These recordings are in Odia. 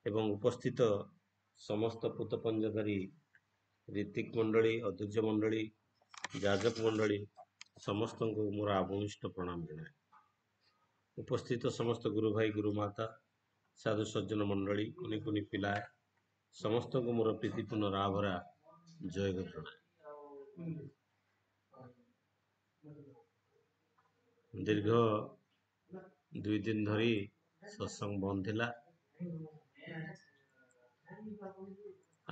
ଏବଂ ଉପସ୍ଥିତ ସମସ୍ତ ପୂତପଞ୍ଜକାରୀ ରୀତିକ ମଣ୍ଡଳୀ, ଅଧ୍ୟକ୍ଷ ମଣ୍ଡଳୀ, ଯାଜକ ମଣ୍ଡଳୀ ସମସ୍ତଙ୍କୁ ମୋର ଆଭୂମିଷ୍ଠ ପ୍ରଣାମ ଜଣାଏ। ଉପସ୍ଥିତ ସମସ୍ତ ଗୁରୁ ଭାଇ, ଗୁରୁ ମାତା, ସାଧୁ ସଜ୍ଜନ ମଣ୍ଡଳୀ, କୁନି କୁନି ପିଲା ସମସ୍ତଙ୍କୁ ମୋର ପ୍ରୀତିପୂର୍ଣ୍ଣ ରାଭରା ଜୟଗୁରୁ ଜଣାଏ। ଦୀର୍ଘ 2 ଦିନ ଧରି ସତ୍ସଙ୍ଗ ବନ୍ଦ ଥିଲା,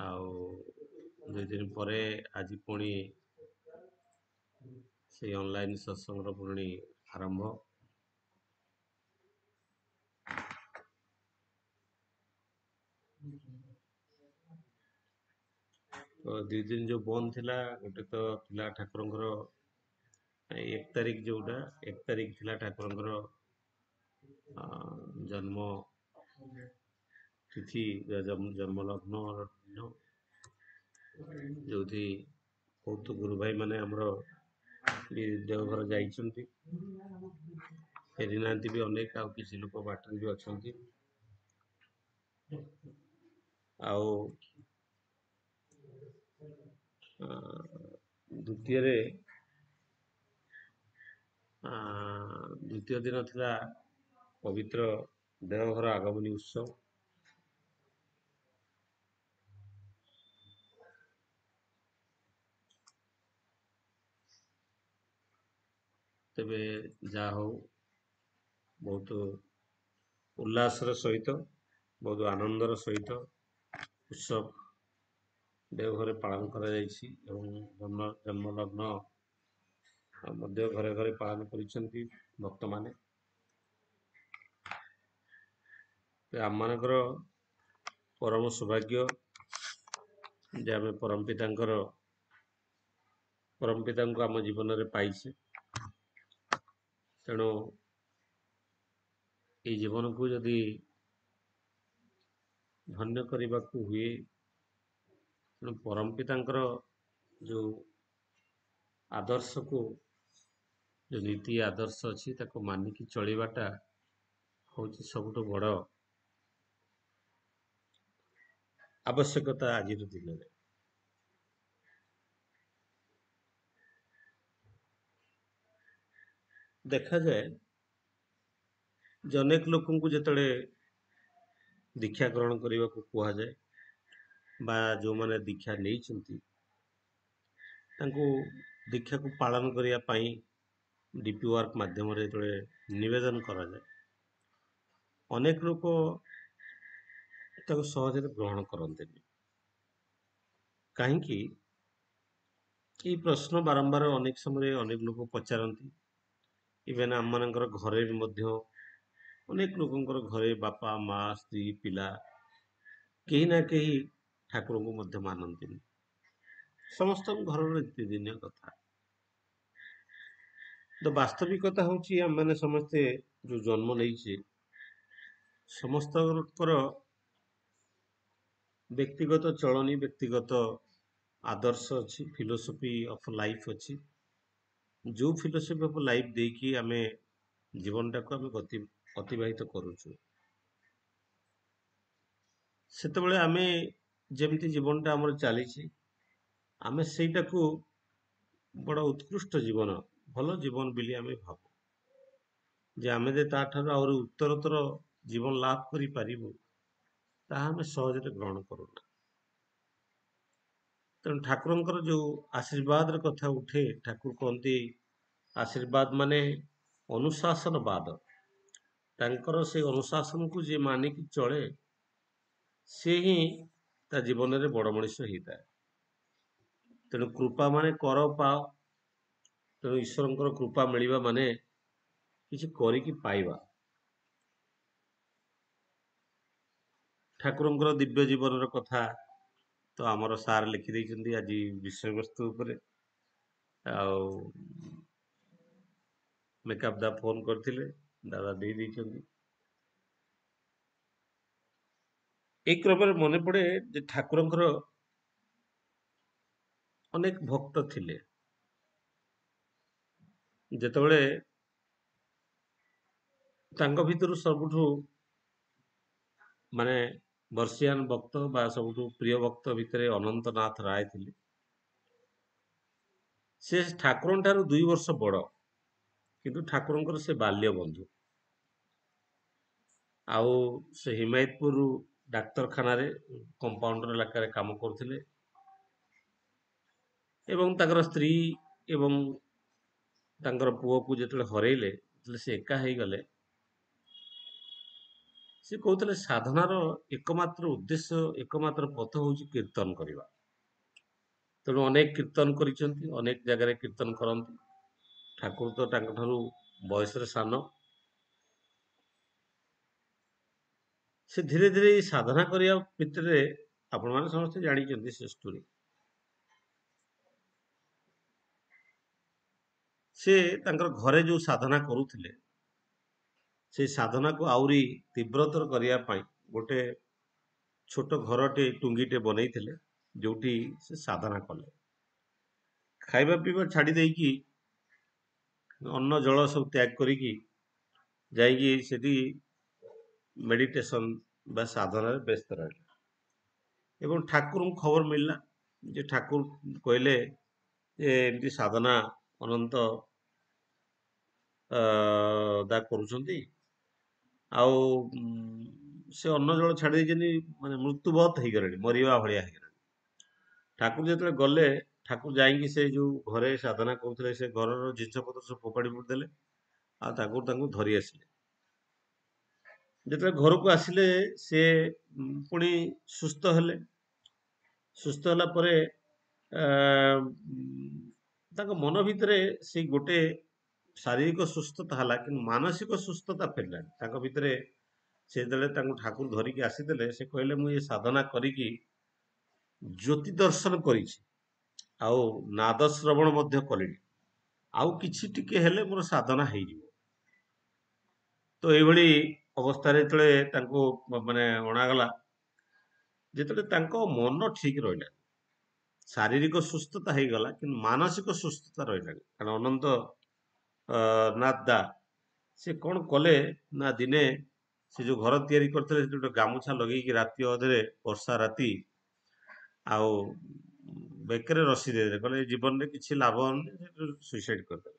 ଆଉ 2 ଦିନ ପରେ ଆଜି ପୁଣି ସେଇ ଅନଲାଇନ୍ ସତ୍ସଙ୍ଗର ପୁଣି ଆରମ୍ଭ। ତ 2 ଦିନ ଯୋଉ ବନ୍ଦ ଥିଲା, ଗୋଟେ ତ ଥିଲା ଠାକୁରଙ୍କର 1 ତାରିଖ, ଯୋଉଟା 1 ତାରିଖ ଥିଲା ଠାକୁରଙ୍କର ଜନ୍ମ ତିଥି, ଜନ୍ମ ଲଗ୍ନ, ଯୋଉଠି ବହୁତ ଗୁରୁ ଭାଇ ମାନେ ଆମର ଦେଓଘର ଯାଇଛନ୍ତି, ଫେରି ନାହାନ୍ତି ବି ଅନେକ, ଆଉ କିଛି ଲୋକ ବାଟରେ ବି ଅଛନ୍ତି। ଆଉ ଦ୍ୱିତୀୟ ଦିନ ଥିଲା ପବିତ୍ର ଦେଓଘର ଆଗମନୀ ଉତ୍ସବ। ତେବେ ଯାହା ହଉ, ବହୁତ ଉଲ୍ଲାସର ସହିତ, ବହୁତ ଆନନ୍ଦର ସହିତ ଉତ୍ସବ ଦେଓଘରେ ପାଳନ କରାଯାଇଛି ଏବଂ ଜନ୍ମ ଲଗ୍ନ ମଧ୍ୟ ଘରେ ଘରେ ପାଳନ କରିଛନ୍ତି ଭକ୍ତମାନେ। ଆମମାନଙ୍କର ପରମ ସୌଭାଗ୍ୟ ଯେ ଆମେ ପରମ ପିତାଙ୍କୁ ଆମ ଜୀବନରେ ପାଇଛେ। ତେଣୁ এই ଜୀବନକୁ ଯଦି ଧନ୍ୟ କରିବାକୁ ହୁଏ, ତେଣୁ ପରମ ପିତାଙ୍କର ଯେଉଁ ଆଦର୍ଶକୁ, ଯେଉଁ ନୀତି ଆଦର୍ଶ ଅଛି, ତାକୁ ମାନିକି ଚଳିବାଟା ହେଉଛି ସବୁଠୁ ବଡ଼ ଆବଶ୍ୟକତା ଆଜିର ଦିନରେ। ଦେଖାଯାଏ ଯେ ଅନେକ ଲୋକଙ୍କୁ ଯେତେବେଳେ ଦୀକ୍ଷା ଗ୍ରହଣ କରିବାକୁ କୁହାଯାଏ ବା ଯେଉଁମାନେ ଦୀକ୍ଷା ନେଇଛନ୍ତି ତାଙ୍କୁ ଦୀକ୍ଷାକୁ ପାଳନ କରିବା ପାଇଁ ଡିପି ୱାର୍କ ମାଧ୍ୟମରେ ଯେତେବେଳେ ନିବେଦନ କରାଯାଏ, ଅନେକ ଲୋକ ତାକୁ ସହଜରେ ଗ୍ରହଣ କରନ୍ତିନି। କାହିଁକି? এই ପ୍ରଶ୍ନ ବାରମ୍ବାର ଅନେକ ସମୟରେ ଅନେକ ଲୋକ ପଚାରନ୍ତି। ଇଭେନ୍ ଆମମାନଙ୍କର ଘରେ ବି ମଧ୍ୟ ଅନେକ ଲୋକଙ୍କର ଘରେ ବାପା, ମା, ସ୍ତ୍ରୀ, ପିଲା କେହି ନା କେହି ଠାକୁରଙ୍କୁ ମଧ୍ୟ ମାନନ୍ତିନି। ସମସ୍ତଙ୍କ ଘରର ନୀତିଦିନିଆ କଥା। ତ ବାସ୍ତବିକତା ହେଉଛି ଆମମାନେ ସମସ୍ତେ ଯେଉଁ ଜନ୍ମ ନେଇଛେ, ସମସ୍ତଙ୍କର ବ୍ୟକ୍ତିଗତ ଚଳଣି, ବ୍ୟକ୍ତିଗତ ଆଦର୍ଶ ଅଛି, ଫିଲୋସଫି ଅଫ୍ ଲାଇଫ୍ ଅଛି। ଯେଉଁ ଫିଲୋସଫି ଅଫ୍ ଲାଇଫ୍ ଦେଇକି ଆମେ ଜୀବନଟାକୁ ଆମେ ଅତିବାହିତ କରୁଛୁ, ସେତେବେଳେ ଆମେ ଯେମିତି ଜୀବନଟା ଆମର ଚାଲିଛି, ଆମେ ସେଇଟାକୁ ବଡ଼ ଉତ୍କୃଷ୍ଟ ଜୀବନ, ଭଲ ଜୀବନ ବୋଲି ଆମେ ଭାବୁ। ଯେ ଆମେ ଯେ ତାଠାରୁ ଆହୁରି ଉତ୍ତରତର ଜୀବନ ଲାଭ କରିପାରିବୁ, ତାହା ଆମେ ସହଜରେ ଗ୍ରହଣ କରୁନା। ତେଣୁ ଠାକୁରଙ୍କର ଯେଉଁ ଆଶୀର୍ବାଦର କଥା ଉଠେ, ଠାକୁର କହନ୍ତି ଆଶୀର୍ବାଦ ମାନେ ଅନୁଶାସନବାଦ। ତାଙ୍କର ସେ ଅନୁଶାସନକୁ ଯିଏ ମାନିକି ଚଳେ, ସେ ହିଁ ତା ଜୀବନରେ ବଡ଼ ମଣିଷ ହେଇଥାଏ। ତେଣୁ କୃପା ମାନେ କର ପାଅ। ତେଣୁ ଈଶ୍ୱରଙ୍କର କୃପା ମିଳିବା ମାନେ କିଛି କରିକି ପାଇବା। ଠାକୁରଙ୍କର ଦିବ୍ୟ ଜୀବନର କଥା ତ ଆମର ସାର୍ ଲେଖିଦେଇଛନ୍ତି ଆଜି ବିଷୟବସ୍ତୁ ଉପରେ। ଆଉ ମେକଅପ୍ ଦା ଫୋନ୍ କରିଥିଲେ, ଦାଦା ଦେଇ ଦେଇଛନ୍ତି। এই କ୍ରମରେ ମନେ ପଡ଼େ ଯେ ଠାକୁରଙ୍କର ଅନେକ ଭକ୍ତ ଥିଲେ। ଯେତେବେଳେ ତାଙ୍କ ଭିତରୁ ସବୁଠୁ ମାନେ ବର୍ଷିୟାନ ଭକ୍ତ ବା ସବୁଠୁ ପ୍ରିୟ ଭକ୍ତ ଭିତରେ ଅନନ୍ତନାଥ ରାୟ ଥିଲେ। ସେ ଠାକୁରଙ୍କ ଠାରୁ 2 ବର୍ଷ ବଡ଼, କିନ୍ତୁ ଠାକୁରଙ୍କର ସେ ବାଲ୍ୟ ବନ୍ଧୁ। ଆଉ ସେ ହିମାୟତପୁର ଡାକ୍ତରଖାନାରେ କମ୍ପାଉଣ୍ଡର ଇଲାକାରେ କାମ କରୁଥିଲେ ଏବଂ ତାଙ୍କର ସ୍ତ୍ରୀ ଏବଂ ତାଙ୍କର ପୁଅକୁ ଯେତେବେଳେ ହରେଇଲେ, ଯେତେବେଳେ ସେ ଏକା ହେଇଗଲେ, ସେ କହୁଥିଲେ ସାଧନାର ଏକମାତ୍ର ଉଦ୍ଦେଶ୍ୟ, ଏକମାତ୍ର ପଥ ହଉଛି କୀର୍ତ୍ତନ କରିବା। ତେଣୁ ଅନେକ କୀର୍ତ୍ତନ କରିଛନ୍ତି, ଅନେକ ଜାଗାରେ କୀର୍ତ୍ତନ କରନ୍ତି। ଠାକୁର ତ ତାଙ୍କଠାରୁ ବୟସରେ ସାନ। ସେ ଧୀରେ ଧୀରେ ଏଇ ସାଧନା କରିବା ଭିତରେ, ଆପଣମାନେ ସମସ୍ତେ ଜାଣିଛନ୍ତି ସେ ଷ୍ଟୋରି। ସେ ତାଙ୍କର ଘରେ ଯୋଉ ସାଧନା କରୁଥିଲେ, ସେଇ ସାଧନାକୁ ଆହୁରି ତୀବ୍ରତର କରିବା ପାଇଁ ଗୋଟେ ଛୋଟ ଘରଟେ ଟୁଙ୍ଗିଟେ ବନେଇଥିଲେ, ଯୋଉଠି ସେ ସାଧନା କଲେ। ଖାଇବା ପିଇବା ଛାଡ଼ି ଦେଇକି, ଅନ୍ନ ଜଳ ସବୁ ତ୍ୟାଗ କରିକି ଯାଇକି ସେଠି ମେଡିଟେସନ ବା ସାଧନାରେ ବ୍ୟସ୍ତ ରହିଲେ। ଏବଂ ଠାକୁରଙ୍କୁ ଖବର ମିଳିଲା ଯେ ଠାକୁର କହିଲେ ଯେ ଏମିତି ସାଧନା ଅନନ୍ତ ଦା କରୁଛନ୍ତି, ଆଉ ସେ ଅନ୍ନ ଜଳ ଛାଡ଼ି ଦେଇଛନ୍ତି, ମାନେ ମୃତ୍ୟୁବତ ହେଇଗଲେଣି, ମରିବା ଭଳିଆ ହେଇଗଲେଣି। ଠାକୁର ଯେତେବେଳେ ଗଲେ, ଠାକୁର ଯାଇକି ସେ ଯୋଉ ଘରେ ସାଧନା କରୁଥିଲେ ସେ ଘରର ଜିନିଷ ପତ୍ର ସବୁ ଫୋପାଡ଼ି ଦେଲେ ଆଉ ତାଙ୍କୁ ଧରି ଆସିଲେ। ଯେତେବେଳେ ଘରକୁ ଆସିଲେ, ସେ ପୁଣି ସୁସ୍ଥ ହେଲେ। ସୁସ୍ଥ ହେଲା ପରେ ତାଙ୍କ ମନ ଭିତରେ ସେଇ ଗୋଟେ ଶାରୀରିକ ସୁସ୍ଥତା ହେଲା, କିନ୍ତୁ ମାନସିକ ସୁସ୍ଥତା ଫେରିଲାନି ତାଙ୍କ ଭିତରେ। ସେ ଯେତେବେଳେ ତାଙ୍କୁ ଠାକୁର ଧରିକି ଆସିଥିଲେ, ସେ କହିଲେ ମୁଁ ଏ ସାଧନା କରିକି ଜ୍ୟୋତି ଦର୍ଶନ କରିଛି, ଆଉ ନାଦ ଶ୍ରବଣ ମଧ୍ୟ କଲିଣି, ଆଉ କିଛି ଟିକେ ହେଲେ ମୋର ସାଧନା ହେଇଯିବ। ତ ଏଇଭଳି ଅବସ୍ଥାରେ ଯେତେବେଳେ ତାଙ୍କୁ ମାନେ ଅଣାଗଲା, ଯେତେବେଳେ ତାଙ୍କ ମନ ଠିକ ରହିଲା, ଶାରୀରିକ ସୁସ୍ଥତା ହେଇଗଲା କିନ୍ତୁ ମାନସିକ ସୁସ୍ଥତା ରହିଲାନି। କାରଣ ଅନନ୍ତ ନାଥ ଦା ସେ କଣ କଲେ ନା, ଦିନେ ସେ ଯୋଉ ଘର ତିଆରି କରିଥିଲେ, ସେଠି ଗୋଟେ ଗାମୁଛା ଲଗେଇକି ରାତି ଅଧରେ, ବର୍ଷା ରାତି, ଆଉ ବେକରେ ରସି ଦେଇଦେଲେ, କହିଲେ ଜୀବନରେ କିଛି ଲାଭ ହଉନି, ସୁଇସାଇଡ କରିଦେଲେ।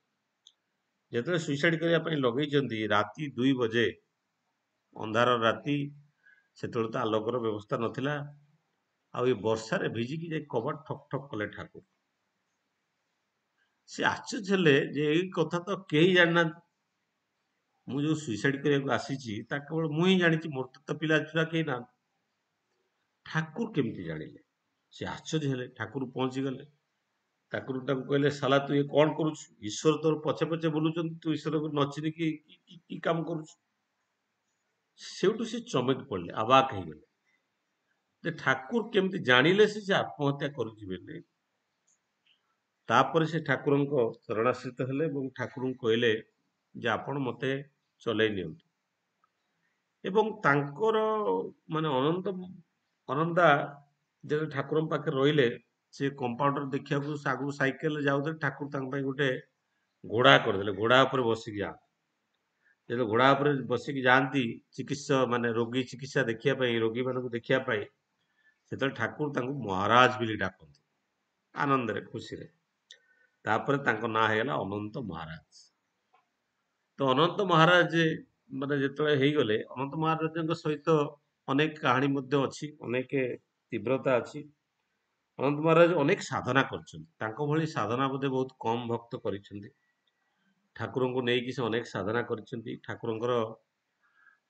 ଯେତେବେଳେ ସୁଇସାଇଡ କରିବା ପାଇଁ ଲଗେଇଛନ୍ତି, ରାତି 2 ବଜେ, ଅନ୍ଧାର ରାତି, ସେତେବେଳେ ତ ଆଲୋକର ବ୍ୟବସ୍ଥା ନଥିଲା, ଆଉ ଏ ବର୍ଷାରେ ଭିଜିକି ଯାଇ କବାଟ ଠକ୍ ଠକ୍ କଲେ ଠାକୁର। ସେ ଆଶ୍ଚର୍ଯ୍ୟ ହେଲେ ଯେ ଏଇ କଥା ତ କେହି ଜାଣିନାହାନ୍ତି, ମୁଁ ଯୋଉ ସୁଇସାଇଡ କରିବାକୁ ଆସିଛି ତା କେବଳ ମୁଁ ହିଁ ଜାଣିଛି, ମୋର ତ ପିଲା ଛୁଆ କେହି ନାହାନ୍ତି, ଠାକୁର କେମିତି ଜାଣିଲେ? ସେ ଆଶ୍ଚର୍ଯ୍ୟ ହେଲେ। ଠାକୁର ପହଞ୍ଚିଗଲେ, ଠାକୁର ତାଙ୍କୁ କହିଲେ ସାଲା ତୁ ଏ କଣ କରୁଛୁ? ଈଶ୍ୱର ତୋର ପଛେ ପଛେ ବୁଲୁଛନ୍ତି, ତୁ ଈଶ୍ୱରକୁ ନଚିନିକି କି କାମ କରୁଛୁ? ସେଇଠୁ ସେ ଚମକି ପଡିଲେ, ଅବାକ ହେଇଗଲେ ଯେ ଠାକୁର କେମିତି ଜାଣିଲେ ସେ ଆତ୍ମହତ୍ୟା କରୁଛି ବୋଲି। ତାପରେ ସେ ଠାକୁରଙ୍କ ଶରଣାଶ୍ରିତ ହେଲେ ଏବଂ ଠାକୁରଙ୍କୁ କହିଲେ ଯେ ଆପଣ ମତେ ଚଲେଇ ନିଅନ୍ତୁ। ଏବଂ ତାଙ୍କର ମାନେ ଅନନ୍ତା ଯେତେବେଳେ ଠାକୁରଙ୍କ ପାଖରେ ରହିଲେ, ସେ କମ୍ପାଉଣ୍ଡର ଦେଖିବାକୁ ଆଗକୁ ସାଇକେଲରେ ଯାଉଥିଲେ, ଠାକୁର ତାଙ୍କ ପାଇଁ ଗୋଟେ ଘୋଡ଼ା କରିଦେଲେ, ଘୋଡ଼ା ଉପରେ ବସିକି ଯାଆନ୍ତି। ଯେତେବେଳେ ଘୋଡ଼ା ଉପରେ ବସିକି ଯାଆନ୍ତି ଚିକିତ୍ସା ମାନେ ରୋଗୀ ଚିକିତ୍ସା ଦେଖିବା ପାଇଁ, ରୋଗୀମାନଙ୍କୁ ଦେଖିବା ପାଇଁ, ସେତେବେଳେ ଠାକୁର ତାଙ୍କୁ ମହାରାଜ ବୋଲି ଡାକନ୍ତି, ଆନନ୍ଦରେ, ଖୁସିରେ। ତାପରେ ତାଙ୍କ ନାଁ ହେଇଗଲା ଅନନ୍ତ ମହାରାଜ। ତ ଅନନ୍ତ ମହାରାଜ ମାନେ ଯେତେବେଳେ ହେଇଗଲେ, ଅନନ୍ତ ମହାରାଜଙ୍କ ସହିତ ଅନେକ କାହାଣୀ ମଧ୍ୟ ଅଛି, ଅନେକ ତୀବ୍ରତା ଅଛି। ଅନନ୍ତ ମହାରାଜ ଅନେକ ସାଧନା କରିଛନ୍ତି, ତାଙ୍କ ଭଳି ସାଧନା ବୋଧେ ବହୁତ କମ ଭକ୍ତ କରିଛନ୍ତି। ଠାକୁରଙ୍କୁ ନେଇକି ସେ ଅନେକ ସାଧନା କରିଛନ୍ତି। ଠାକୁରଙ୍କର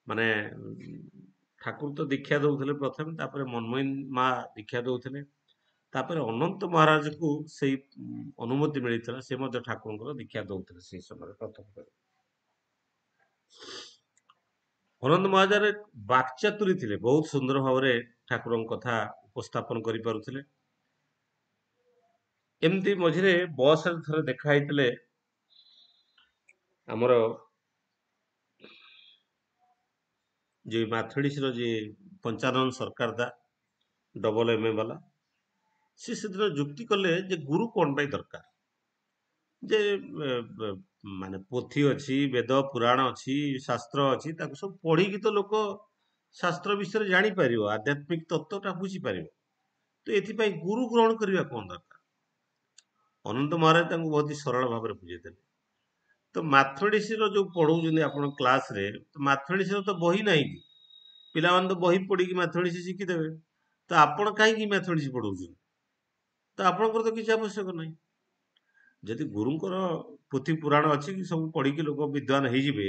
ମାନେ ଠାକୁର ତ ଦୀକ୍ଷା ଦଉଥିଲେ ପ୍ରଥମେ, ତାପରେ ମନ୍ମୟୀ ମା ଦୀକ୍ଷା ଦଉଥିଲେ, ତାପରେ ଅନନ୍ତ ମହାରାଜକୁ ସେଇ ଅନୁମତି ମିଳିଥିଲା, ସେ ମଧ୍ୟ ଠାକୁରଙ୍କର ଦୀକ୍ଷା ଦଉଥିଲେ ସେଇ ସମୟରେ ପ୍ରଥମ କରି। ଅନନ୍ତ ମହାରାଜ ବାକ୍ଚାତୁରୀ ଥିଲେ, ବହୁତ ସୁନ୍ଦର ଭାବରେ ଠାକୁରଙ୍କ କଥା ଉପସ୍ଥାପନ କରିପାରୁଥିଲେ। ଏମିତି ମଝିରେ ବସରେ ଥରେ ଦେଖା ହେଇଥିଲେ ଆମର ଯେ ମାଥଡିସର ଯିଏ ପଞ୍ଚାନନ ସରକାର ଦା, ଡବଲ MA ବାଲା, ସେ ସେଦିନ ଯୁକ୍ତି କଲେ ଯେ ଗୁରୁ କଣ ପାଇଁ ଦରକାର? ଯେ ମାନେ ପୋଥି ଅଛି, ବେଦ ପୁରାଣ ଅଛି, ଶାସ୍ତ୍ର ଅଛି, ତାକୁ ସବୁ ପଢିକି ତ ଲୋକ ଶାସ୍ତ୍ର ବିଷୟରେ ଜାଣିପାରିବ, ଆଧ୍ୟାତ୍ମିକ ତତ୍ତ୍ୱଟା ବୁଝିପାରିବ। ତ ଏଥିପାଇଁ ଗୁରୁ ଗ୍ରହଣ କରିବା କଣ ଦରକାର? ଅନନ୍ତ ମହାରାଜ ତାଙ୍କୁ ବହୁତ ସରଳ ଭାବରେ ବୁଝେଇଦେଲେ। ତ ମାଥମେଟିକ୍ସର ଯୋଉ ପଢଉଛନ୍ତି ଆପଣ କ୍ଲାସରେ, ତ ମାଥମେଟିକ୍ସର ତ ବହି ନାହିଁ କି? ପିଲାମାନେ ତ ବହି ପଢିକି ମାଥମେଟିକ୍ସ ଶିଖିଦେବେ। ତ ଆପଣ କାହିଁକି ମାଥମେଟିକ୍ସ ପଢଉଛନ୍ତି? ତ ଆପଣଙ୍କର ତ କିଛି ଆବଶ୍ୟକ ନାହିଁ। ଯଦି ଗୁରୁଙ୍କର ପୋଥି ପୁରାଣ ଅଛି କି ସବୁ ପଢିକି ଲୋକ ବିଦ୍ୱାନ ହେଇଯିବେ,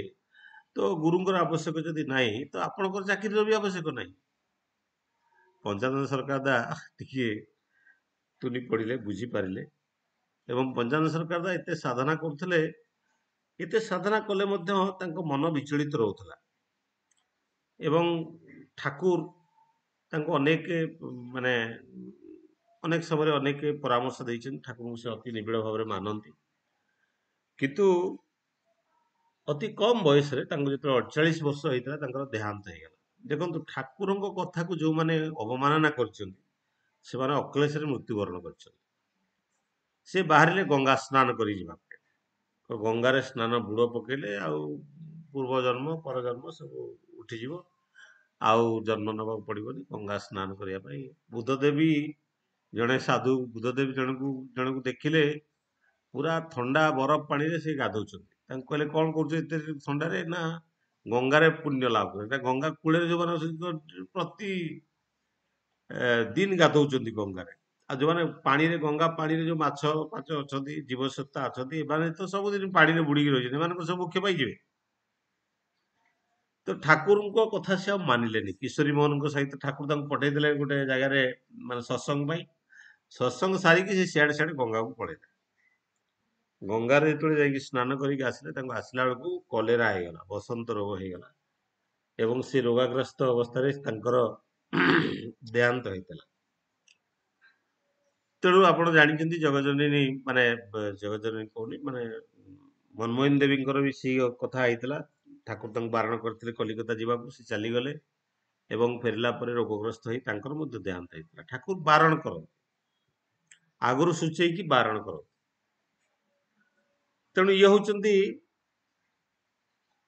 ତ ଗୁରୁଙ୍କର ଆବଶ୍ୟକ ଯଦି ନାହିଁ, ତ ଆପଣଙ୍କର ଚାକିରିର ବି ଆବଶ୍ୟକ ନାହିଁ। ପଞ୍ଚାନନ ସରକାର ଦା ଟିକେ ତୁନି ପଢିଲେ, ବୁଝିପାରିଲେ, ଏବଂ ପଞ୍ଚାନନ ସରକାର ଦା ଏତେ ସାଧନା କରୁଥିଲେ, ଏତେ ସାଧନା କଲେ ମଧ୍ୟ ତାଙ୍କ ମନ ବିଚଳିତ ରହୁଥିଲା। ଏବଂ ଠାକୁର ତାଙ୍କୁ ଅନେକ ମାନେ ଅନେକ ସମୟରେ ଅନେକ ପରାମର୍ଶ ଦେଇଛନ୍ତି। ଠାକୁରଙ୍କୁ ସେ ଅତି ନିବିଡ଼ ଭାବରେ ମାନନ୍ତି। କିନ୍ତୁ ଅତି କମ ବୟସରେ ତାଙ୍କୁ ଯେତେବେଳେ 48 ବର୍ଷ ହେଇଥିଲା ତାଙ୍କର ଦେହାନ୍ତ ହେଇଗଲା। ଦେଖନ୍ତୁ, ଠାକୁରଙ୍କ କଥାକୁ ଯୋଉମାନେ ଅବମାନନା କରିଛନ୍ତି, ସେମାନେ ଅକ୍ଲେଶରେ ମୃତ୍ୟୁବରଣ କରିଛନ୍ତି। ସେ ବାହାରିଲେ ଗଙ୍ଗା ସ୍ନାନ କରି ଯିବା ପାଇଁ। ତ ଗଙ୍ଗାରେ ସ୍ନାନ ବୁଡ଼ ପକେଇଲେ, ଆଉ ପୂର୍ବ ଜନ୍ମ ପର ଜନ୍ମ ସବୁ ଉଠିଯିବ, ଆଉ ଜନ୍ମ ନେବାକୁ ପଡିବନି। ଗଙ୍ଗା ସ୍ନାନ କରିବା ପାଇଁ ବୁଦ୍ଧଦେବ ବି, ଜଣେ ସାଧୁ ବୁଦ୍ଧଦେବ ଜଣକୁ ଦେଖିଲେ ପୁରା ଥଣ୍ଡା ବରଫ ପାଣିରେ ସେ ଗାଧଉଛନ୍ତି। ତାଙ୍କୁ କହିଲେ କଣ କରୁଛ ଏତେ ଥଣ୍ଡାରେ? ନା ଗଙ୍ଗାରେ ପୁଣ୍ୟ ଲାଭ କରେ। ନା ଗଙ୍ଗା କୂଳରେ ଯୋଉମାନେ ଅଛନ୍ତି ପ୍ରତି ଦିନ ଗାଧଉଛନ୍ତି ଗଙ୍ଗାରେ। ଆଉ ଯୋଉମାନେ ପାଣିରେ, ଗଙ୍ଗା ପାଣିରେ ଯୋଉ ମାଛ ଫାଛ ଅଛନ୍ତି, ଜୀବସତ୍ତା ଅଛନ୍ତି, ଏମାନେ ତ ସବୁଦିନ ପାଣିରେ ବୁଡିକି ରହିଛନ୍ତି, ଏମାନଙ୍କ ସବୁ ମୋକ୍ଷ ପାଇଯିବେ। ତ ଠାକୁରଙ୍କ କଥା ସେ ଆଉ ମାନିଲେନି। କିଶୋରୀ ମୋହନଙ୍କ ସହିତ ଠାକୁର ତାଙ୍କୁ ପଠେଇଦେଲେ ଗୋଟେ ଜାଗାରେ, ମାନେ ସତ୍ସଙ୍ଗ ପାଇଁ। ସତ୍ସଙ୍ଗ ସାରିକି ସେ ସିଆଡେ ସିଆଡେ ଗଙ୍ଗାକୁ ପଳେଇଲେ। ଗଙ୍ଗାରେ ଯେତେବେଳେ ଯାଇକି ସ୍ନାନ କରିକି ଆସିଲେ, ତାଙ୍କୁ ଆସିଲା ବେଳକୁ କଲେରା ହେଇଗଲା, ବସନ୍ତ ରୋଗ ହେଇଗଲା, ଏବଂ ସେ ରୋଗାଗ୍ରସ୍ତ ଅବସ୍ଥାରେ ତାଙ୍କର ଦେହାନ୍ତ ହେଇଥିଲା। ତେଣୁ ଆପଣ ଜାଣିଛନ୍ତି ଜଗଜନନୀ, ମାନେ ଜଗଜନନୀ କହୁନି, ମାନେ ମନମୋହନ ଦେବୀଙ୍କର ବି ସେଇ କଥା ହେଇଥିଲା। ଠାକୁର ତାଙ୍କୁ ବାରଣ କରିଥିଲେ କଲିକତା ଯିବାକୁ, ସେ ଚାଲିଗଲେ ଏବଂ ଫେରିଲା ପରେ ରୋଗଗ୍ରସ୍ତ ହେଇ ତାଙ୍କର ମଧ୍ୟ ଦେହାନ୍ତ ହେଇଥିଲା। ଠାକୁର ବାରଣ କରନ୍ତି, ଆଗରୁ ସୂଚେଇକି ବାରଣ କରନ୍ତି। ତେଣୁ ଇଏ ହଉଛନ୍ତି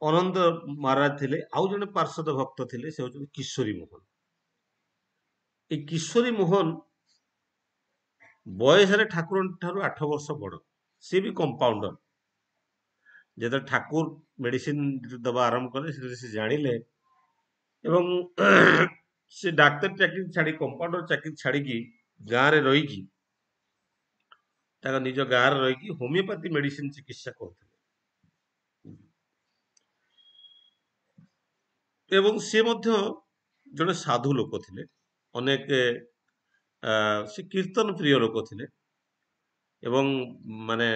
ଅନନ୍ତ ମହାରାଜ ଥିଲେ। ଆଉ ଜଣେ ପାର୍ଷଦ ଭକ୍ତ ଥିଲେ, ସେ ହଉଛନ୍ତି କିଶୋରୀ ମୋହନ। ଏଇ କିଶୋରୀ ମୋହନ ବୟସରେ ଠାକୁରଙ୍କ ଠାରୁ 8 ବର୍ଷ ବଡ। ସେ ବି କମ୍ପାଉଣ୍ଡର। ଯେତେବେଳେ ଠାକୁର ମେଡିସିନ ଦବା ଆରମ୍ଭ କଲେ, ସେତେବେଳେ ସେ ଜାଣିଲେ ଏବଂ ସେ ଡାକ୍ତର ଚାକିରି ଛାଡି, କମ୍ପାଉଣ୍ଡର ଚାକିରି ଛାଡିକି ଗାଁରେ ରହିକି, ତାଙ୍କ ନିଜ ଗାଁରେ ରହିକି ହୋମିଓପାଥି ମେଡିସିନ ଚିକିତ୍ସା କରୁଥିଲେ। ଏବଂ ସେ ମଧ୍ୟ ଜଣେ ସାଧୁ ଲୋକ ଥିଲେ। ଅନେକ ସେ କୀର୍ତ୍ତନ ପ୍ରିୟ ଲୋକ ଥିଲେ ଏବଂ ମାନେ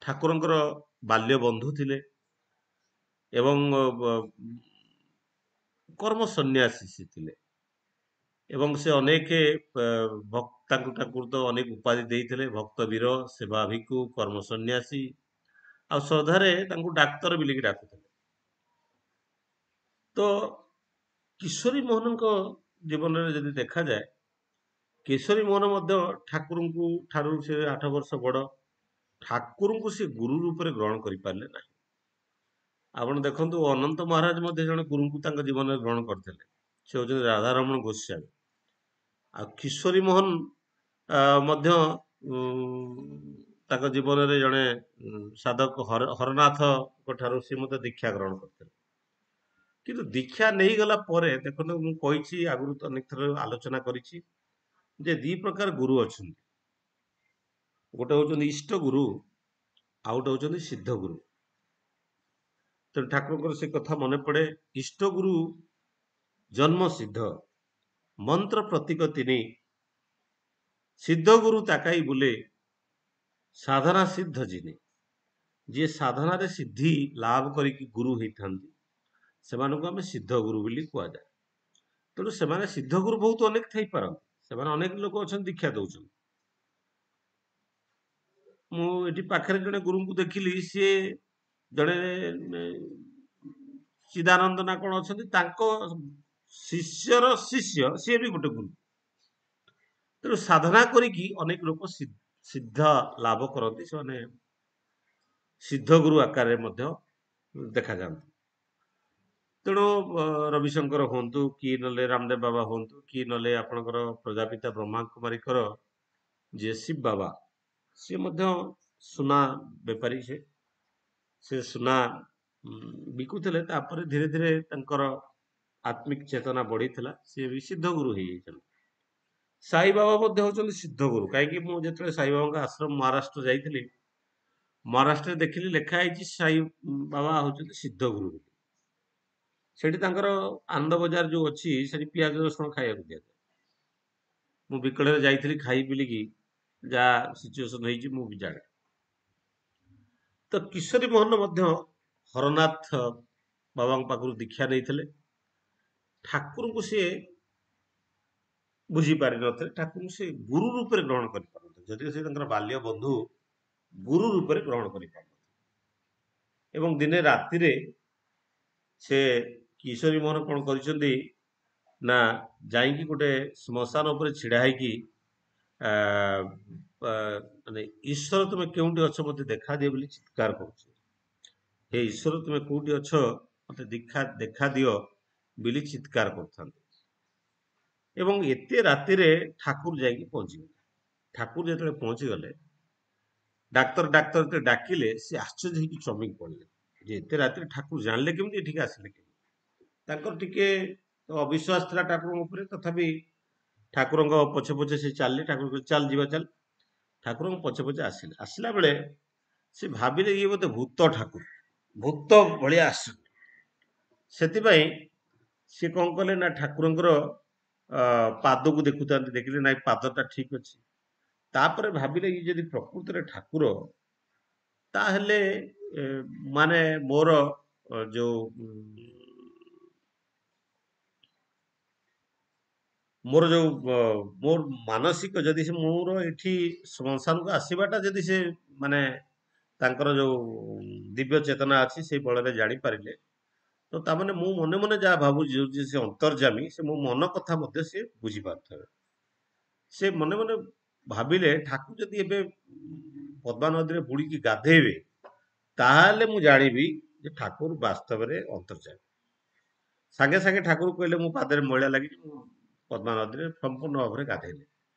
ଠାକୁରଙ୍କର ବାଲ୍ୟ ବନ୍ଧୁ ଥିଲେ ଏବଂ କର୍ମ ସନ୍ନ୍ୟାସୀ ସେ ଥିଲେ। ଏବଂ ସେ ଅନେକ ତାଙ୍କୁ ଠାକୁର ତ ଅନେକ ଉପାଧି ଦେଇଥିଲେ, ଭକ୍ତ ବୀର, ସେବା ଭିକ୍ଷୁ, କର୍ମ ସନ୍ନ୍ୟାସୀ, ଆଉ ଶ୍ରଦ୍ଧାରେ ତାଙ୍କୁ ଡାକ୍ତର ବୋଲିକି ଡାକୁଥିଲେ। ତ କିଶୋରୀ ମୋହନଙ୍କ ଜୀବନରେ ଯଦି ଦେଖାଯାଏ, କିଶୋରୀ ମୋହନ ମଧ୍ୟ ଠାକୁରଙ୍କୁ ଠାରୁ ସେ 8 ବର୍ଷ ବଡ। ଠାକୁରଙ୍କୁ ସେ ଗୁରୁ ରୂପରେ ଗ୍ରହଣ କରିପାରିଲେ ନାହିଁ। ଆପଣ ଦେଖନ୍ତୁ, ଅନନ୍ତ ମହାରାଜ ମଧ୍ୟ ଜଣେ ଗୁରୁଙ୍କୁ ତାଙ୍କ ଜୀବନରେ ଗ୍ରହଣ କରିଥିଲେ। ସେ ହଉଛନ୍ତି ରାଧାରମଣ ଗୋସ୍ୱାମୀ। ଆଉ କିଶୋରୀ ମୋହନ ମଧ୍ୟ ତାଙ୍କ ଜୀବନରେ ଜଣେ ସାଧକ ହରନାଥଙ୍କ ଠାରୁ ସେ ମଧ୍ୟ ଦୀକ୍ଷା ଗ୍ରହଣ କରିଥିଲେ। କିନ୍ତୁ ଦୀକ୍ଷା ନେଇଗଲା ପରେ, ଦେଖନ୍ତୁ ମୁଁ କହିଛି ଆଗରୁ ତ ଅନେକ ଥର ଆଲୋଚନା କରିଛି ଯେ 2 ପ୍ରକାର ଗୁରୁ ଅଛନ୍ତି। ଗୋଟେ ହଉଛନ୍ତି ଇଷ୍ଟ ଗୁରୁ, ଆଉ ଗୋଟେ ହଉଛନ୍ତି ସିଦ୍ଧ ଗୁରୁ। ତେଣୁ ଠାକୁରଙ୍କର ସେ କଥା ମନେ ପଡେ, ଇଷ୍ଟ ଗୁରୁ ଜନ୍ମ ସିଦ୍ଧ, ମନ୍ତ୍ର ପ୍ରତୀକ ତିନି, ସିଦ୍ଧ ଗୁରୁ ତାକାଇ ବୁଲେ, ସାଧନା ସିଦ୍ଧ ଜିନେ। ଯିଏ ସାଧନାରେ ସିଦ୍ଧି ଲାଭ କରିକି ଗୁରୁ ହେଇଥାନ୍ତି, ସେମାନଙ୍କୁ ଆମେ ସିଦ୍ଧ ଗୁରୁ ବୋଲି କୁହାଯାଏ। ତେଣୁ ସେମାନେ ସିଦ୍ଧ ଗୁରୁ ବହୁତ ଅନେକ ଥାଇପାରନ୍ତି। ସେମାନେ ଅନେକ ଲୋକ ଅଛନ୍ତି ଦୀକ୍ଷା ଦଉଛନ୍ତି। ମୁଁ ଏଠି ପାଖରେ ଜଣେ ଗୁରୁଙ୍କୁ ଦେଖିଲି, ସିଏ ଜଣେ ଚିଦାନନ୍ଦ ନା କଣ ଅଛନ୍ତି, ତାଙ୍କ ଶିଷ୍ୟର ଶିଷ୍ୟ, ସିଏ ବି ଗୋଟେ ଗୁରୁ। ତେଣୁ ସାଧନା କରିକି ଅନେକ ଲୋକ ସିଦ୍ଧ ଲାଭ କରନ୍ତି। ସେମାନେ ସିଦ୍ଧ ଗୁରୁ ଆକାରରେ ମଧ୍ୟ ଦେଖାଯାଆନ୍ତି। ତେଣୁ ରବିଶଙ୍କର ହୁଅନ୍ତୁ କି ନହେଲେ ରାମଦେବ ବାବା ହୁଅନ୍ତୁ କି ନହେଲେ ଆପଣଙ୍କର ପ୍ରଜାପିତା ବ୍ରହ୍ମା କୁମାରୀଙ୍କର ଯିଏ ଶିବ ବାବା, ସିଏ ମଧ୍ୟ ସୁନା ବେପାରୀ। ସେ ସୁନା ବିକୁଥିଲେ। ତାପରେ ଧୀରେ ଧୀରେ ତାଙ୍କର ଆତ୍ମିକ ଚେତନା ବଢିଥିଲା, ସିଏ ବି ସିଦ୍ଧ ଗୁରୁ ହେଇଯାଇଥିଲେ। ସାଇ ବାବା ମଧ୍ୟ ହଉଛନ୍ତି ସିଦ୍ଧ ଗୁରୁ। କାହିଁକି, ମୁଁ ଯେତେବେଳେ ସାଇ ବାବାଙ୍କ ଆଶ୍ରମ ମହାରାଷ୍ଟ୍ର ଯାଇଥିଲି, ମହାରାଷ୍ଟ୍ରରେ ଦେଖିଲି ଲେଖା ହେଇଛି ସାଇ ବାବା ହଉଛନ୍ତି ସିଦ୍ଧ ଗୁରୁ ବୋଲି। ସେଠି ତାଙ୍କର ଆନନ୍ଦ ବଜାର ଯୋଉ ଅଛି, ସେଠି ପିଆଜ ରସୁଣ ଖାଇବାକୁ ଦିଆଯାଏ। ମୁଁ ବିକଳରେ ଯାଇଥିଲି, ଖାଇ ପିଲିକି ଯାହା ସିଚୁଏସନ ହେଇଛି ମୁଁ ବି ଜାଣେ। ତ କିଶୋରୀ ମୋହନ ମଧ୍ୟ ହରନାଥ ବାବାଙ୍କ ପାଖରୁ ଦୀକ୍ଷା ନେଇଥିଲେ। ଠାକୁରଙ୍କୁ ସିଏ ବୁଝିପାରିନଥିଲେ, ଠାକୁରଙ୍କୁ ସେ ଗୁରୁ ରୂପରେ ଗ୍ରହଣ କରିପାରୁନଥିଲେ। ଯଦିଓ ସେ ତାଙ୍କର ବାଲ୍ୟ ବନ୍ଧୁ, ଗୁରୁ ରୂପରେ ଗ୍ରହଣ କରିପାରୁନଥିଲେ। ଏବଂ ଦିନେ ରାତିରେ ସେ କିଶୋରୀ ମୋହନ କଣ କରିଛନ୍ତି ନା, ଯାଇକି ଗୋଟେ ଶ୍ମଶାନ ଉପରେ ଛିଡା ହେଇକି ଆ, ଆ, ମାନେ ଈଶ୍ୱର ତୁମେ କେଉଁଠି ଅଛ ମତେ ଦେଖାଦିଅ ବୋଲି ଚିତ୍କାର କରୁଛି। ହେ ଈଶ୍ୱର ତୁମେ କୋଉଠି ଅଛ ମତେ ଦେଖା ଦିଅ ବୋଲି ଚିତ୍କାର କରୁଥାନ୍ତି। ଏବଂ ଏତେ ରାତିରେ ଠାକୁର ଯାଇକି ପହଞ୍ଚିଗଲେ। ଠାକୁର ଯେତେବେଳେ ପହଞ୍ଚିଗଲେ, ଡାକ୍ତର ଡାକ୍ତର ଯେତେବେଳେ ଡାକିଲେ, ସେ ଆଶ୍ଚର୍ଯ୍ୟ ହେଇକି ଚମକି ପଡିଲେ ଯେ ଏତେ ରାତିରେ ଠାକୁର ଜାଣିଲେ କେମିତି, ଏଠିକି ଆସିଲେ କେମିତି। ତାଙ୍କର ଟିକେ ଅବିଶ୍ୱାସ ଥିଲା ଠାକୁରଙ୍କ ଉପରେ। ତଥାପି ଠାକୁରଙ୍କ ପଛେ ପଛେ ସେ ଚାଲିଲେ। ଠାକୁର କହିଲେ ଚାଲ ଯିବା, ଚାଲ। ଠାକୁରଙ୍କ ପଛେ ପଛେ ଆସିଲେ। ଆସିଲା ବେଳେ ସେ ଭାବିଲେ ଇଏ ବୋଧେ ଭୂତ ଠାକୁର, ଭୂତ ଭଳିଆ ଆସୁଛନ୍ତି। ସେଥିପାଇଁ ସେ କଣ କଲେ ନା, ଠାକୁରଙ୍କର ପାଦକୁ ଦେଖୁଥାନ୍ତି, ଦେଖିଲେ ନାଇଁ ପାଦଟା ଠିକ ଅଛି। ତାପରେ ଭାବିଲେ ଇଏ ଯଦି ପ୍ରକୃତରେ ଠାକୁର, ତାହେଲେ ମାନେ ମୋର ଯୋଉ ମୋର ଯୋଉ ମୋର ମାନସିକ, ଯଦି ସେ ମୋର ଏଠି ଶ୍ମଶାନକୁ ଆସିବାଟା ଯଦି ସେ ମାନେ ତାଙ୍କର ଯୋଉ ଦିବ୍ୟ ଚେତନା ଅଛି ସେଇ ବଳରେ ଜାଣିପାରିଲେ, ତ ତାମାନେ ମୁଁ ମନେ ମନେ ଯାହା ଭାବୁଛି, ଯେ ସେ ଅନ୍ତର୍ଯାମୀ, ସେ ମୋ ମନ କଥା ମଧ୍ୟ ସେ ବୁଝିପାରୁଥିବେ। ସେ ମନେ ମନେ ଭାବିଲେ ଠାକୁର ଯଦି ଏବେ ପଦ୍ମା ନଦୀରେ ବୁଡିକି ଗାଧେଇବେ, ତାହେଲେ ମୁଁ ଜାଣିବି ଯେ ଠାକୁର ବାସ୍ତବରେ ଅନ୍ତର୍ଯାମୀ। ସାଙ୍ଗେ ସାଙ୍ଗେ ଠାକୁର କହିଲେ ମୋ ପାଦରେ ମଇଳା ଲାଗିଛି, ମୁଁ ପଦ୍ମା ନଦୀରେ ସମ୍ପୂର୍ଣ୍ଣ ଭାବରେ ଗାଧେଇଲେ।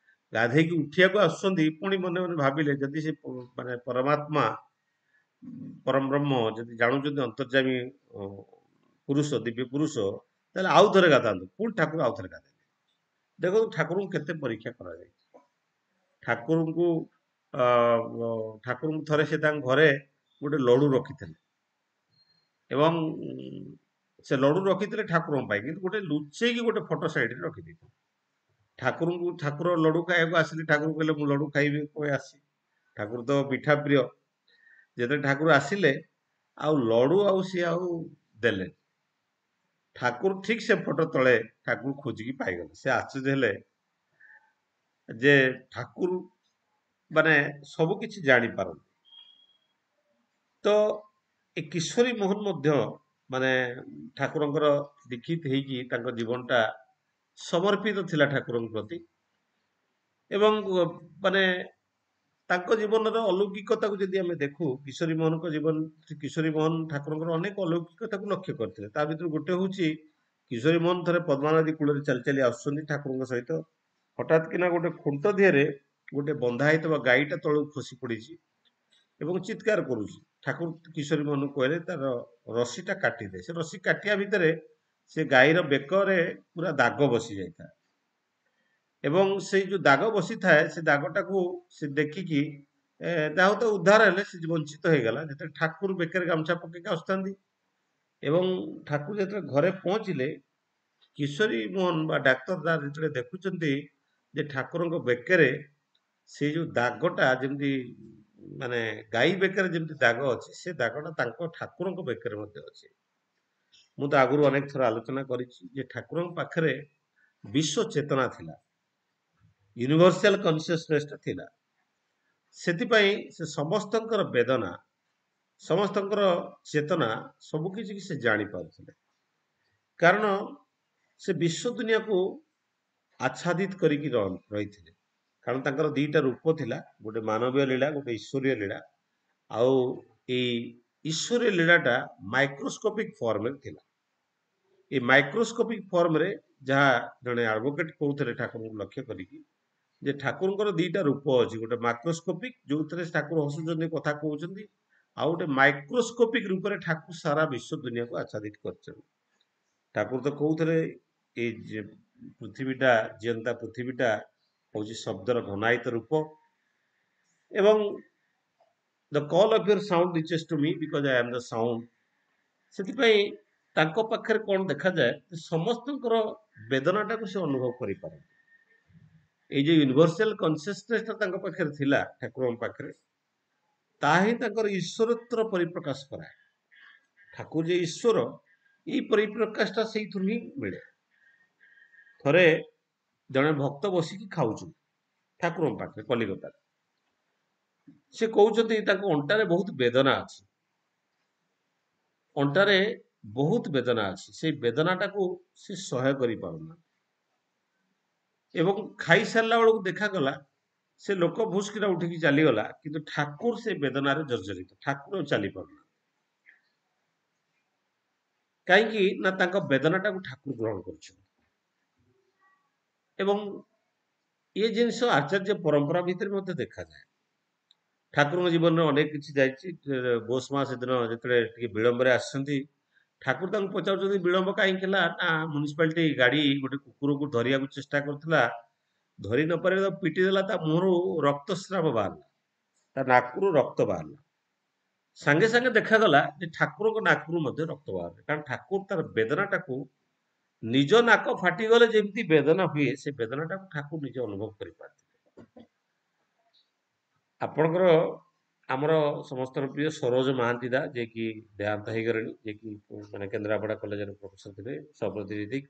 ଗାଧେଇକି ଉଠିବାକୁ ଆସୁଛନ୍ତି, ପୁଣି ମନେ ମନେ ଭାବିଲେ ଯଦି ସେ ମାନେ ପରମାତ୍ମା, ପରମ ବ୍ରହ୍ମ ଯଦି ଜାଣୁଛନ୍ତି ଅନ୍ତର୍ଯାମୀ ପୁରୁଷ, ଦିବ୍ୟ ପୁରୁଷ, ତାହେଲେ ଆଉ ଥରେ ଗାଧାନ୍ତୁ। ପୁଣି ଠାକୁର ଆଉ ଥରେ ଗାଧେଇଲେ। ଦେଖନ୍ତୁ ଠାକୁରଙ୍କୁ କେତେ ପରୀକ୍ଷା କରାଯାଇଛି। ଠାକୁରଙ୍କୁ ଅ ଠାକୁରଙ୍କୁ ଥରେ ସେ ତାଙ୍କ ଘରେ ଗୋଟେ ଲଡୁ ରଖିଥିଲେ। ଏବଂ ସେ ଲଡୁ ରଖିଥିଲେ ଠାକୁରଙ୍କ ପାଇଁ, କିନ୍ତୁ ଗୋଟେ ଲୁଚେଇକି ଗୋଟେ ଫଟୋ ସାଇଡରେ ରଖିଦେଇଥିଲେ। ଠାକୁର ଲଡୁ ଖାଇବାକୁ ଆସିଲେ, ଠାକୁର କହିଲେ ମୁଁ ଲଡୁ ଖାଇବି କହି ଆସି, ଠାକୁର ତ ମିଠା ପ୍ରିୟ। ଯେତେବେଳେ ଠାକୁର ଆସିଲେ, ଆଉ ଲଡୁ ଆଉ ସିଏ ଆଉ ଦେଲେନି। ଠାକୁର ଠିକ ସେ ଫଟୋ ତଳେ ଠାକୁର ଖୋଜିକି ପାଇଗଲେ। ସେ ଆଶ୍ଚର୍ଯ୍ୟ ହେଲେ ଯେ ଠାକୁର ମାନେ ସବୁ କିଛି ଜାଣିପାରନ୍ତି। ତ ଏ କିଶୋରୀ ମୋହନ ମଧ୍ୟ ମାନେ ଠାକୁରଙ୍କର ଦୀକ୍ଷିତ ହେଇକି ତାଙ୍କ ଜୀବନଟା ସମର୍ପିତ ଥିଲା ଠାକୁରଙ୍କ ପ୍ରତି। ଏବଂ ମାନେ ତାଙ୍କ ଜୀବନର ଅଲୌକିକତାକୁ ଯଦି ଆମେ ଦେଖୁ, କିଶୋରୀ ମୋହନଙ୍କ ଜୀବନ, କିଶୋରୀ ମୋହନ ଠାକୁରଙ୍କର ଅନେକ ଅଲୌକିକତାକୁ ଲକ୍ଷ୍ୟ କରିଥିଲେ। ତା ଭିତରୁ ଗୋଟେ ହଉଛି, କିଶୋରୀ ମୋହନ ଥରେ ପଦ୍ମା ନଦୀ କୂଳରେ ଚାଲି ଚାଲି ଆସୁଛନ୍ତି ଠାକୁରଙ୍କ ସହିତ। ହଠାତ୍ କିନା ଗୋଟେ ଖୁଣ୍ଟ ଦିହରେ ଗୋଟେ ବନ୍ଧା ହେଇଥିବା ଗାଈଟା ତଳକୁ ଖସି ପଡିଛି ଏବଂ ଚିତ୍କାର କରୁଛି। ଠାକୁର କିଶୋରୀ ମୋହନକୁ କହିଲେ ତାର ରଶିଟା କାଟିଦେ। ସେ ରଶି କାଟିବା ଭିତରେ ସେ ଗାଈର ବେକରେ ପୁରା ଦାଗ ବସି ଯାଇଥାଏ। ଏବଂ ସେଇ ଯୋଉ ଦାଗ ବସିଥାଏ, ସେ ଦାଗଟାକୁ ସେ ଦେଖିକି ଯାହା ହଉ ତ ଉଦ୍ଧାର ହେଲେ, ସେ ବଞ୍ଚିତ ହେଇଗଲା। ଯେତେବେଳେ ଠାକୁର ବେକରେ ଗାମୁଛା ପକେଇକି ଆସୁଥାନ୍ତି ଏବଂ ଠାକୁର ଯେତେବେଳେ ଘରେ ପହଞ୍ଚିଲେ, କିଶୋରୀ ମୋହନ ବା ଡାକ୍ତର ଯେତେବେଳେ ଦେଖୁଛନ୍ତି ଯେ ଠାକୁରଙ୍କ ବେକରେ ସେଇ ଯୋଉ ଦାଗଟା, ଯେମିତି ମାନେ ଗାଈ ବେକରେ ଯେମିତି ଦାଗ ଅଛି, ସେ ଦାଗଟା ତାଙ୍କ ଠାକୁରଙ୍କ ବେକରେ ମଧ୍ୟ ଅଛି। ମୁଁ ତ ଆଗରୁ ଅନେକ ଥର ଆଲୋଚନା କରିଛି ଯେ ଠାକୁରଙ୍କ ପାଖରେ ବିଶ୍ୱ ଚେତନା ଥିଲା, ୟୁନିଭର୍ସାଲ କନସିୟସନେସଟା ଥିଲା। ସେଥିପାଇଁ ସେ ସମସ୍ତଙ୍କର ବେଦନା, ସମସ୍ତଙ୍କର ଚେତନା, ସବୁ କିଛି ସେ ଜାଣିପାରୁଥିଲେ। କାରଣ ସେ ବିଶ୍ୱ ଦୁନିଆକୁ ଆଚ୍ଛାଦିତ କରିକି ରହିଥିଲେ। କାରଣ ତାଙ୍କର ଦିଟା ରୂପ ଥିଲା, ଗୋଟେ ମାନବୀୟ ଲୀଳା, ଗୋଟେ ଈଶ୍ୱରୀୟ ଲୀଳା। ଆଉ ଏଇ ଈଶ୍ୱରୀୟ ଲୀଳାଟା ମାଇକ୍ରୋସ୍କୋପିକ ଫର୍ମରେ ଥିଲା। ए माइक्रोस्कोपिक फॉर्म रे जहाँ जड़े एडवोकेट कहते ठाकुर को लक्ष्य करिकी जे ठाकुर दीटा रूप अच्छी गोटे माइक्रोस्कोपिक जो ठाकुर हसुच्च कथा कहते आउ गोटे माइक्रोस्कोपिक रूप में ठाकुर सारा विश्व दुनिया को आच्छादित कर ठाकुर तो कहते ये पृथ्वीटा जीवंता पृथ्वीटा हूँ शब्दर घनायित रूप एवं the call of your sound reaches to me because I am the sound ସେଥିପାଇଁ ତାଙ୍କ ପାଖରେ କଣ ଦେଖାଯାଏ ସମସ୍ତଙ୍କର ବେଦନାଟାକୁ ସେ ଅନୁଭବ କରିପାରନ୍ତି ଏଇ ଯୋଉ ୟୁନିଭର୍ସାଲ କନସିୟସନେସଟା ତାଙ୍କ ପାଖରେ ଥିଲା ଠାକୁରଙ୍କ ପାଖରେ ତାହା ହିଁ ତାଙ୍କର ଈଶ୍ୱରତ୍ୱର ପରିପ୍ରକାଶ କରାଏ ଠାକୁର ଯେ ଈଶ୍ୱର ଏଇ ପରିପ୍ରକାଶଟା ସେଇଥିରୁ ହିଁ ମିଳେ ଥରେ ଜଣେ ଭକ୍ତ ବସିକି ଖାଉଛନ୍ତି ଠାକୁରଙ୍କ ପାଖରେ କଲିକତାରେ ସେ କହୁଛନ୍ତି ତାଙ୍କ ଅଣ୍ଟାରେ ବହୁତ ବେଦନା ଅଛି ଅଣ୍ଟାରେ ବହୁତ ବେଦନା ଅଛି ସେଇ ବେଦନାଟାକୁ ସେ ସହ୍ୟ କରିପାରୁନା ଏବଂ ଖାଇସାରିଲା ବେଳକୁ ଦେଖାଗଲା ସେ ଲୋକ ଭୁସ୍କିନା ଉଠିକି ଚାଲିଗଲା କିନ୍ତୁ ଠାକୁର ସେ ବେଦନାରେ ଜର୍ଜରିତ ଠାକୁର ଚାଲି ପାରୁନା କାହିଁକି ନା ତାଙ୍କ ବେଦନାଟାକୁ ଠାକୁର ଗ୍ରହଣ କରୁଛନ୍ତି ଏବଂ ଏ ଜିନିଷ ଆଚାର୍ଯ୍ୟ ପରମ୍ପରା ଭିତରେ ମଧ୍ୟ ଦେଖାଯାଏ ଠାକୁରଙ୍କ ଜୀବନରେ ଅନେକ କିଛି ଯାଇଛି ବୋଷ ମା ସେଦିନ ଯେତେବେଳେ ଟିକେ ବିଳମ୍ବରେ ଆସିଛନ୍ତି ଠାକୁର ତାଙ୍କୁ ପଚାରୁଛନ୍ତି ବିଳମ୍ବ କାହିଁକି ହେଲା ନା ମ୍ୟୁନିସିପାଲିଟି ଗାଡି ଗୋଟେ କୁକୁରକୁ ଧରିବାକୁ ଚେଷ୍ଟା କରୁଥିଲା ଧରି ନ ପାରି ପିଟି ଦେଲା ତା ମୁହଁରୁ ରକ୍ତସ୍ରାବ ବାହାରିଲା ତା ନାକରୁ ରକ୍ତ ବାହାରିଲା ସାଙ୍ଗେ ସାଙ୍ଗେ ଦେଖାଗଲା ଯେ ଠାକୁରଙ୍କ ନାକରୁ ମଧ୍ୟ ରକ୍ତ ବାହାରିଲା କାରଣ ଠାକୁର ତାର ବେଦନାଟାକୁ ନିଜ ନାକ ଫାଟିଗଲେ ଯେମିତି ବେଦନା ହୁଏ ସେ ବେଦନାଟାକୁ ଠାକୁର ନିଜେ ଅନୁଭବ କରିପାରିଥିଲେ ଆପଣଙ୍କର ଆମର ସମସ୍ତର ପ୍ରିୟ ସରୋଜ ମହାନ୍ତି ଦା ଯେ କି ଦେହାନ୍ତ ହେଇଗଲେଣି ଯେ କି ମାନେ କେନ୍ଦ୍ରାପଡ଼ା କଲେଜର ପ୍ରଫେସର ଥିଲେ ସପ୍ରତିନିଧି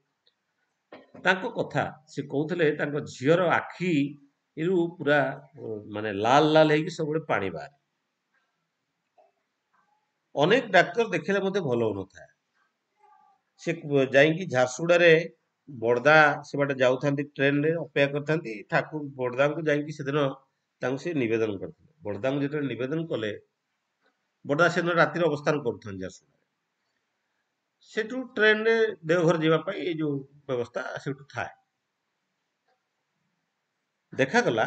ତାଙ୍କ କଥା ସେ କହୁଥିଲେ ତାଙ୍କ ଝିଅର ଆଖିରୁ ପୁରା ମାନେ ଲାଲ ଲାଲ ହେଇକି ସବୁବେଳେ ପାଣି ବାହାରେ ଅନେକ ଡାକ୍ତର ଦେଖିଲେ ମଧ୍ୟ ଭଲ ହଉନଥାଏ ସେ ଯାଇକି ଝାରସୁଗୁଡାରେ ବଡଦା ସେ ବାଟେ ଯାଉଥାନ୍ତି ଟ୍ରେନରେ ଅପେକ୍ଷା କରିଥାନ୍ତି ଠାକୁର ବଡଦାଙ୍କୁ ଯାଇକି ସେଦିନ ତାଙ୍କୁ ସେ ନିବେଦନ କରିଥିଲେ ବଡଦାଙ୍କୁ ଯେତେବେଳେ ନିବେଦନ କଲେ ବଡଦା ସେଦିନ ରାତିରେ ଅବସ୍ଥାନ କରୁଥାନ୍ତି ଝାରସୁଗୁଡାରେ ସେଠୁ ଟ୍ରେନରେ ଦେଓଘର ଯିବା ପାଇଁ ଏଇ ଯୋଉ ବ୍ୟବସ୍ଥା ସେଠୁ ଥାଏ ଦେଖାଗଲା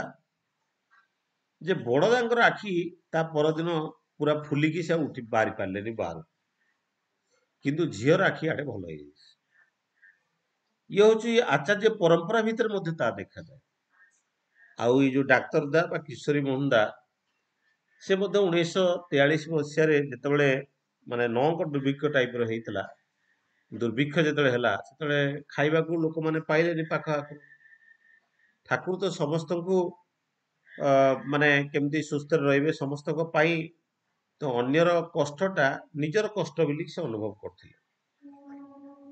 ଯେ ବଡଦାଙ୍କର ଆଖି ତା ପରଦିନ ପୁରା ଫୁଲିକି ସେ ଉଠି ବାହାରି ପାରିଲେନି ବାହାରୁ କିନ୍ତୁ ଝିଅର ଆଖି ଆଡେ ଭଲ ହେଇଯାଇଛି ଇଏ ହଉଛି ଆଚାର୍ଯ୍ୟ ପରମ୍ପରା ଭିତରେ ମଧ୍ୟ ତାହା ଦେଖାଯାଏ ଆଉ ଏଇ ଯୋଉ ଡାକ୍ତର ଦା ବା କିଶୋରୀ ମୋହନ ଦା ସେ ମଧ୍ୟ 1943 ମସିହାରେ ଯେତେବେଳେ ମାନେ ନଅଙ୍କ ଦୁର୍ଭିକ୍ଷ ଟାଇପର ହେଇଥିଲା ଦୁର୍ଭିକ୍ଷ ଯେତେବେଳେ ହେଲା ସେତେବେଳେ ଖାଇବାକୁ ଲୋକମାନେ ପାଇଲେନି ପାଖ ଆଖ ଠାକୁର ତ ସମସ୍ତଙ୍କୁ ମାନେ କେମିତି ସୁସ୍ଥରେ ରହିବେ ସମସ୍ତଙ୍କ ପାଇଁ ତ ଅନ୍ୟର କଷ୍ଟଟା ନିଜର କଷ୍ଟ ବୋଲି ସେ ଅନୁଭବ କରୁଥିଲେ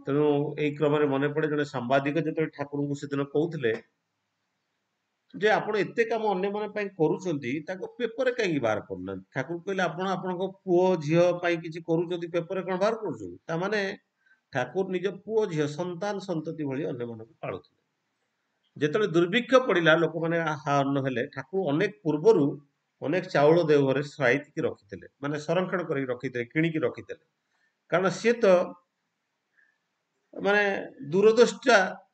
ତେଣୁ ଏଇ କ୍ରମରେ ମନେ ପଡେ ଜଣେ ସାମ୍ବାଦିକ ଯେତେବେଳେ ଠାକୁରଙ୍କୁ ସେଦିନ କହୁଥିଲେ ଯେ ଆପଣ ଏତେ କାମ ଅନ୍ୟମାନଙ୍କ ପାଇଁ କରୁଛନ୍ତି ତାକୁ ପେପରରେ କାହିଁକି ବାହାର କରୁନାହାନ୍ତି ଠାକୁର କହିଲେ ଆପଣ ଆପଣଙ୍କ ପୁଅ ଝିଅ ପାଇଁ କିଛି କରୁଛନ୍ତି ପେପରରେ କଣ ବାହାର କରୁଛନ୍ତି ତାମାନେ ଠାକୁର ନିଜ ପୁଅ ଝିଅ ସନ୍ତାନ ସନ୍ତତି ଭଳି ଅନ୍ୟମାନଙ୍କୁ ପାଳୁଥିଲେ ଯେତେବେଳେ ଦୁର୍ଭିକ୍ଷ ପଡିଲା ଲୋକମାନେ ଆହ୍ୱାନ ହେଲେ ଠାକୁର ଅନେକ ପୂର୍ବରୁ ଅନେକ ଚାଉଳ ଦେଓଘରେ ସାଇତିକି ରଖିଥିଲେ ମାନେ ସଂରକ୍ଷଣ କରିକି ରଖିଥିଲେ କିଣିକି ରଖିଥିଲେ କାରଣ ସିଏ ତ ମାନେ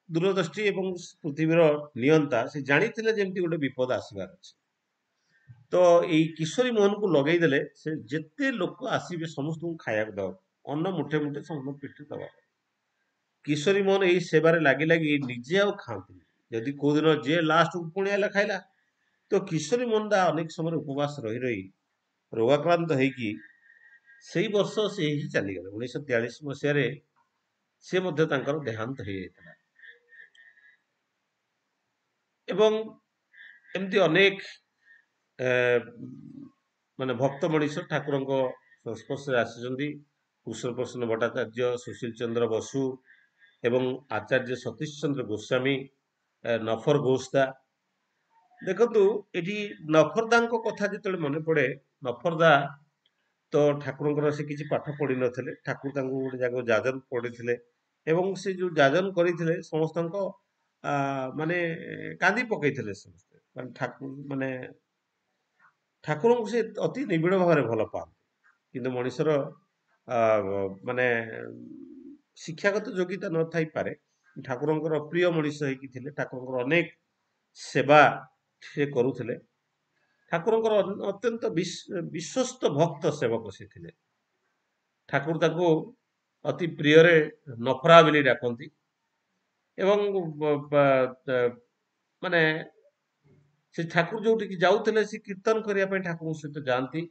ଦୂରଦୃଷ୍ଟି ଏବଂ ପୃଥିବୀର ନିୟନ୍ତା ସେ ଜାଣିଥିଲେ ଯେମିତି ଗୋଟେ ବିପଦ ଆସିବାର ଅଛି ତ ଏଇ କିଶୋରୀ ମୋହନକୁ ଲଗେଇଦେଲେ ସେ ଯେତେ ଲୋକ ଆସିବେ ସମସ୍ତଙ୍କୁ ଖାଇବାକୁ ଦବା ଅନ୍ନ ମୁଠେ ମୁଠେ ସମସ୍ତଙ୍କୁ ପିଠି ଦବା କିଶୋରୀ ମୋହନ ଏଇ ସେବାରେ ଲାଗି ଲାଗି ନିଜେ ଆଉ ଖାଆନ୍ତିନି ଯଦି କୋଉଦିନ ଯିଏ ଲାଷ୍ଟକୁ ପୁଣି ଆଇଲା ଖାଇଲା ତ କିଶୋରୀ ମୋହନ ଦା ଅନେକ ସମୟରେ ଉପବାସ ରହି ରହି ରୋଗାକ୍ରାନ୍ତ ହେଇକି ସେଇ ବର୍ଷ ସେ ହିଁ ଚାଲିଗଲେ 1943 ମସିହାରେ ସେ ମଧ୍ୟ ତାଙ୍କର ଦେହାନ୍ତ ହେଇଯାଇଥିଲା ଏବଂ ଏମିତି ଅନେକ ମାନେ ଭକ୍ତ ମଣିଷ ଠାକୁରଙ୍କ ସଂସ୍ପର୍ଶରେ ଆସିଛନ୍ତି କୁଶଳ ପ୍ରସନ୍ନ ଭଟ୍ଟାଚାର୍ଯ୍ୟ ସୁଶୀଲ ଚନ୍ଦ୍ର ବସୁ ଏବଂ ଆଚାର୍ଯ୍ୟ ସତୀଶ ଚନ୍ଦ୍ର ଗୋସ୍ୱାମୀ ନଫର ଘୋଷଦା ଦେଖନ୍ତୁ ଏଠି ନଫରଦାଙ୍କ କଥା ଯେତେବେଳେ ମନେ ପଡେ ନଫରଦା ତ ଠାକୁରଙ୍କର ସେ କିଛି ପାଠ ପଢିନଥିଲେ ଠାକୁର ତାଙ୍କୁ ଗୋଟେ ଜାଗାକୁ ଯାଜନ ପଢିଥିଲେ ଏବଂ ସେ ଯୋଉ ଯାଜନ କରିଥିଲେ ସମସ୍ତଙ୍କ ମାନେ କାନ୍ଦି ପକେଇଥିଲେ ସମସ୍ତେ ମାନେ ଠାକୁରଙ୍କୁ ସେ ଅତି ନିବିଡ଼ ଭାବରେ ଭଲ ପାଆନ୍ତି କିନ୍ତୁ ମଣିଷର ମାନେ ଶିକ୍ଷାଗତ ଯୋଗ୍ୟତା ନଥାଇ ପାରେ, ଠାକୁରଙ୍କର ପ୍ରିୟ ମଣିଷ ହେଇକି ଥିଲେ, ଠାକୁରଙ୍କର ଅନେକ ସେବା ସେ କରୁଥିଲେ, ଠାକୁରଙ୍କର ଅତ୍ୟନ୍ତ ବିଶ୍ୱସ୍ତ ଭକ୍ତ ସେବକ ସେ ଥିଲେ। ଠାକୁର ତାକୁ ଅତି ପ୍ରିୟରେ ନଫରା ବୋଲି ଡାକନ୍ତି ଏବଂ ମାନେ ସେ ଠାକୁର ଯୋଉଠିକି ଯାଉଥିଲେ ସେ କୀର୍ତ୍ତନ କରିବା ପାଇଁ ଠାକୁରଙ୍କ ସହିତ ଯାଆନ୍ତି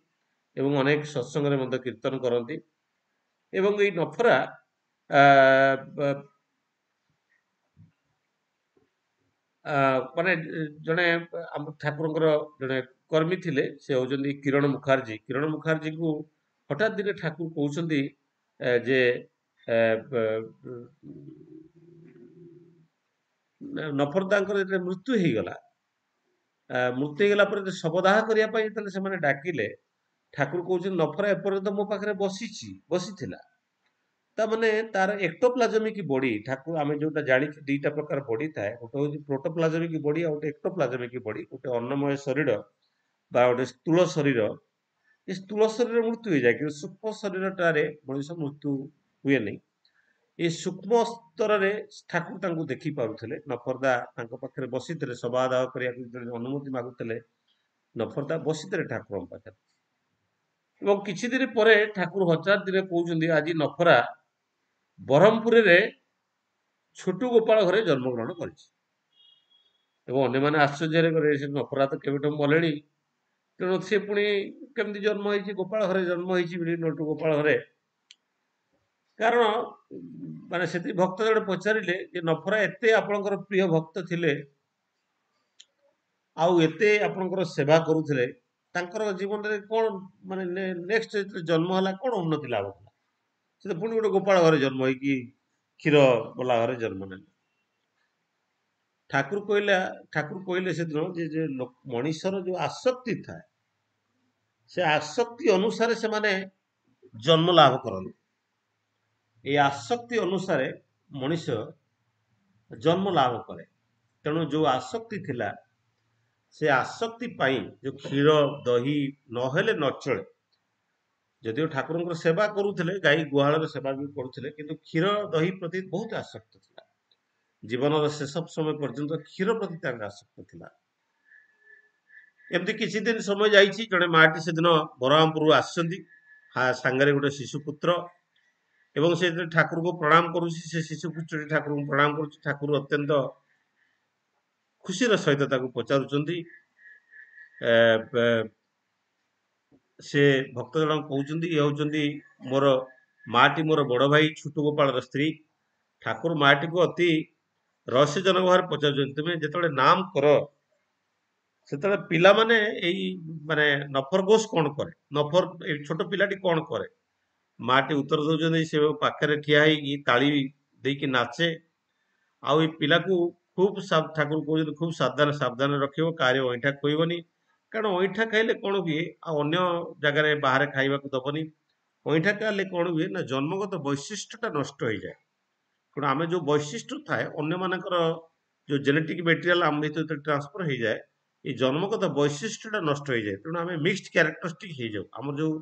ଏବଂ ଅନେକ ସତ୍ସଙ୍ଗରେ ମଧ୍ୟ କୀର୍ତ୍ତନ କରନ୍ତି। ଏବଂ ଏଇ ନଫରା ମାନେ ଜଣେ ଆମ ଠାକୁରଙ୍କର ଜଣେ କର୍ମୀ ଥିଲେ, ସେ ହଉଛନ୍ତି କିରଣ ମୁଖାର୍ଜୀ। କିରଣ ମୁଖାର୍ଜୀଙ୍କୁ ହଠାତ୍ ଦିନେ ଠାକୁର କହୁଛନ୍ତି ଯେ ନଫରଦାଙ୍କର ଯେତେବେଳେ ମୃତ୍ୟୁ ହେଇଗଲା, ମୃତ୍ୟୁ ହେଇଗଲା ପରେ ଶବଦାହ କରିବା ପାଇଁ ଯେତେବେଳେ ସେମାନେ ଡାକିଲେ, ଠାକୁର କହୁଛନ୍ତି ନଫରା ଏପର୍ଯ୍ୟନ୍ତ ମୋ ପାଖରେ ବସିଥିଲା। ତାମାନେ ତାର ଏକ୍ଟୋପ୍ଲାଜମିକ ବଡି, ଠାକୁର ଆମେ ଯୋଉଟା ଜାଣିଛୁ ଦିଟା ପ୍ରକାର ବଡି ଥାଏ, ଗୋଟେ ହଉଛି ପ୍ରୋଟୋପ୍ଲାଜମିକ ବଡି ଆଉ ଗୋଟେ ଏକ୍ଟୋପ୍ଲାଜମିକ ବଡି। ଗୋଟେ ଅନ୍ନମୟ ଶରୀର ବା ଗୋଟେ ସ୍ଥୂଳ ଶରୀର, ଏ ସ୍ଥୂଳ ଶରୀର ମୃତ୍ୟୁ ହେଇଯାଏ, କିନ୍ତୁ ସୂକ୍ଷ୍ମ ଶରୀରଟାରେ ମଣିଷ ମୃତ୍ୟୁ ହୁଏ ନାହିଁ। ଏ ସୂକ୍ଷ୍ମ ସ୍ତରରେ ଠାକୁର ତାଙ୍କୁ ଦେଖି ପାରୁଥିଲେ। ନଫରଦା ତାଙ୍କ ପାଖରେ ବସିଥିଲେ, ସବାଦାହ କରିବାକୁ ଯେତେବେଳେ ଅନୁମତି ମାଗୁଥିଲେ, ନଫରଦା ବସିଥିଲେ ଠାକୁରଙ୍କ ପାଖରେ। ଏବଂ କିଛି ଦିନ ପରେ ଠାକୁର ହଠାତ୍ ଦିନେ କହୁଛନ୍ତି ଆଜି ନଫରା ବ୍ରହ୍ମପୁରରେ ଛୋଟୁ ଗୋପାଳ ଘରେ ଜନ୍ମଗ୍ରହଣ କରିଛି। ଏବଂ ଅନ୍ୟମାନେ ଆଶ୍ଚର୍ଯ୍ୟରେ କଲେ, ସେ ନଫରା ତ କେବେଠୁ ମଲେଣି, ତେଣୁ ସେ ପୁଣି କେମିତି ଜନ୍ମ ହେଇଛି, ଗୋପାଳ ଘରେ ଜନ୍ମ ହେଇଛି ବୋଲି ନଟୁ ଗୋପାଳ ଘରେ। କାରଣ ମାନେ ସେଠି ଭକ୍ତ ଜଣେ ପଚାରିଲେ ଯେ ନଫରା ଏତେ ଆପଣଙ୍କର ପ୍ରିୟ ଭକ୍ତ ଥିଲେ ଆଉ ଏତେ ଆପଣଙ୍କର ସେବା କରୁଥିଲେ, ତାଙ୍କର ଜୀବନରେ କଣ ମାନେ ନେକ୍ସଟ ଯେତେବେଳେ ଜନ୍ମ ହେଲା କଣ ଉନ୍ନତି ଲାଭ କଲା? ସେ ତ ପୁଣି ଗୋଟେ ଗୋପାଳ ଘରେ ଜନ୍ମ ହେଇକି କ୍ଷୀର ବଲା ଘରେ ଜନ୍ମ ନେଲେ। ଠାକୁର କହିଲେ ସେଦିନ ଯେ ମଣିଷର ଯୋଉ ଆସକ୍ତି ଥାଏ, ସେ ଆସକ୍ତି ଅନୁସାରେ ସେମାନେ ଜନ୍ମ ଲାଭ କରନ୍ତି। এই ଆସକ୍ତି ଅନୁସାରେ ମଣିଷ ଜନ୍ମ ଲାଭ କରେ। ତେଣୁ ଯୋଉ ଆସକ୍ତି ଥିଲା, ସେ ଆସକ୍ତି ପାଇଁ ଯୋଉ କ୍ଷୀର ଦହି ନହେଲେ ନ ଚଳେ। ଯଦିଓ ଠାକୁରଙ୍କର ସେବା କରୁଥିଲେ, ଗାଈ ଗୁହାଳର ସେବା ବି କରୁଥିଲେ, କିନ୍ତୁ କ୍ଷୀର ଦହି ପ୍ରତି ବହୁତ ଆସକ୍ତ ଥିଲା। ଜୀବନର ଶେଷ ସମୟ ପର୍ଯ୍ୟନ୍ତ କ୍ଷୀର ପ୍ରତି ତାଙ୍କ ଆସକ୍ତ ଥିଲା। ଏମିତି କିଛି ଦିନ ସମୟ ଯାଇଛି, ଜଣେ ମାଟି ସେଦିନ ବରହମପୁରରୁ ଆସିଛନ୍ତି, ସାଙ୍ଗରେ ଗୋଟେ ଶିଶୁ ପୁତ୍ର, ଏବଂ ସେ ଠାକୁରଙ୍କୁ ପ୍ରଣାମ କରୁଛି। ସେ ଶିଶୁ ପୁତ୍ରଟି ଠାକୁରଙ୍କୁ ପ୍ରଣାମ କରୁଛି। ଠାକୁର ଅତ୍ୟନ୍ତ ଖୁସିର ସହିତ ତାକୁ ପଚାରୁଛନ୍ତି। ସେ ଭକ୍ତ ଜଣକ କହୁଛନ୍ତି, ଇଏ ହଉଛନ୍ତି ମୋର ମାଟି, ମୋର ବଡ ଭାଇ ଛୋଟୁ ଗୋପାଳର ସ୍ତ୍ରୀ। ଠାକୁର ମାଟିକୁ ଅତି ରହସ୍ୟଜନକ ଭାବରେ ପଚାରୁଛନ୍ତି, ତୁମେ ଯେତେବେଳେ ନାମ କର ସେତେବେଳେ ପିଲାମାନେ ଏଇ ମାନେ ନଫର ଘୋଷ କଣ କରେ, ନଫର ଏଇ ଛୋଟ ପିଲାଟି କଣ କରେ? ମାଟି ଉତ୍ତର ଦଉଛନ୍ତି, ସେ ପାଖରେ ଠିଆ ହେଇକି ତାଳି ଦେଇକି ନାଚେ। ଆଉ ଏଇ ପିଲାକୁ ଖୁବ ଠାକୁର କହୁଛନ୍ତି ଖୁବ ସାବଧାନ ରଖିବ, କାହାରି ଅଇଁଠା ଖୋଇବନି। କାରଣ ଅଇଁଠା ଖାଇଲେ କଣ ହୁଏ, ଆଉ ଅନ୍ୟ ଜାଗାରେ ବାହାରେ ଖାଇବାକୁ ଦବନି। ଅଇଁଠା ଖାଇଲେ କଣ ହୁଏ ନା, ଜନ୍ମଗତ ବୈଶିଷ୍ଟ୍ୟଟା ନଷ୍ଟ ହେଇଯାଏ। କାରଣ ଆମେ ଯୋଉ ବୈଶିଷ୍ଟ୍ୟ ଥାଏ, ଅନ୍ୟମାନଙ୍କର ଯୋଉ ଜେନେଟିକ ମେଟେରିଆଲ ଆମ ଭିତରେ ଟ୍ରାନ୍ସଫର ହେଇଯାଏ, এই ଜନ୍ମଗତ ବୈଶିଷ୍ଟ୍ୟଟା ନଷ୍ଟ ହେଇଯାଏ। ତେଣୁ ଆମେ ମିକ୍ସଡ କ୍ୟାରେକ୍ଟରିଷ୍ଟିକ ହେଇଯାଉ। ଆମର ଯୋଉ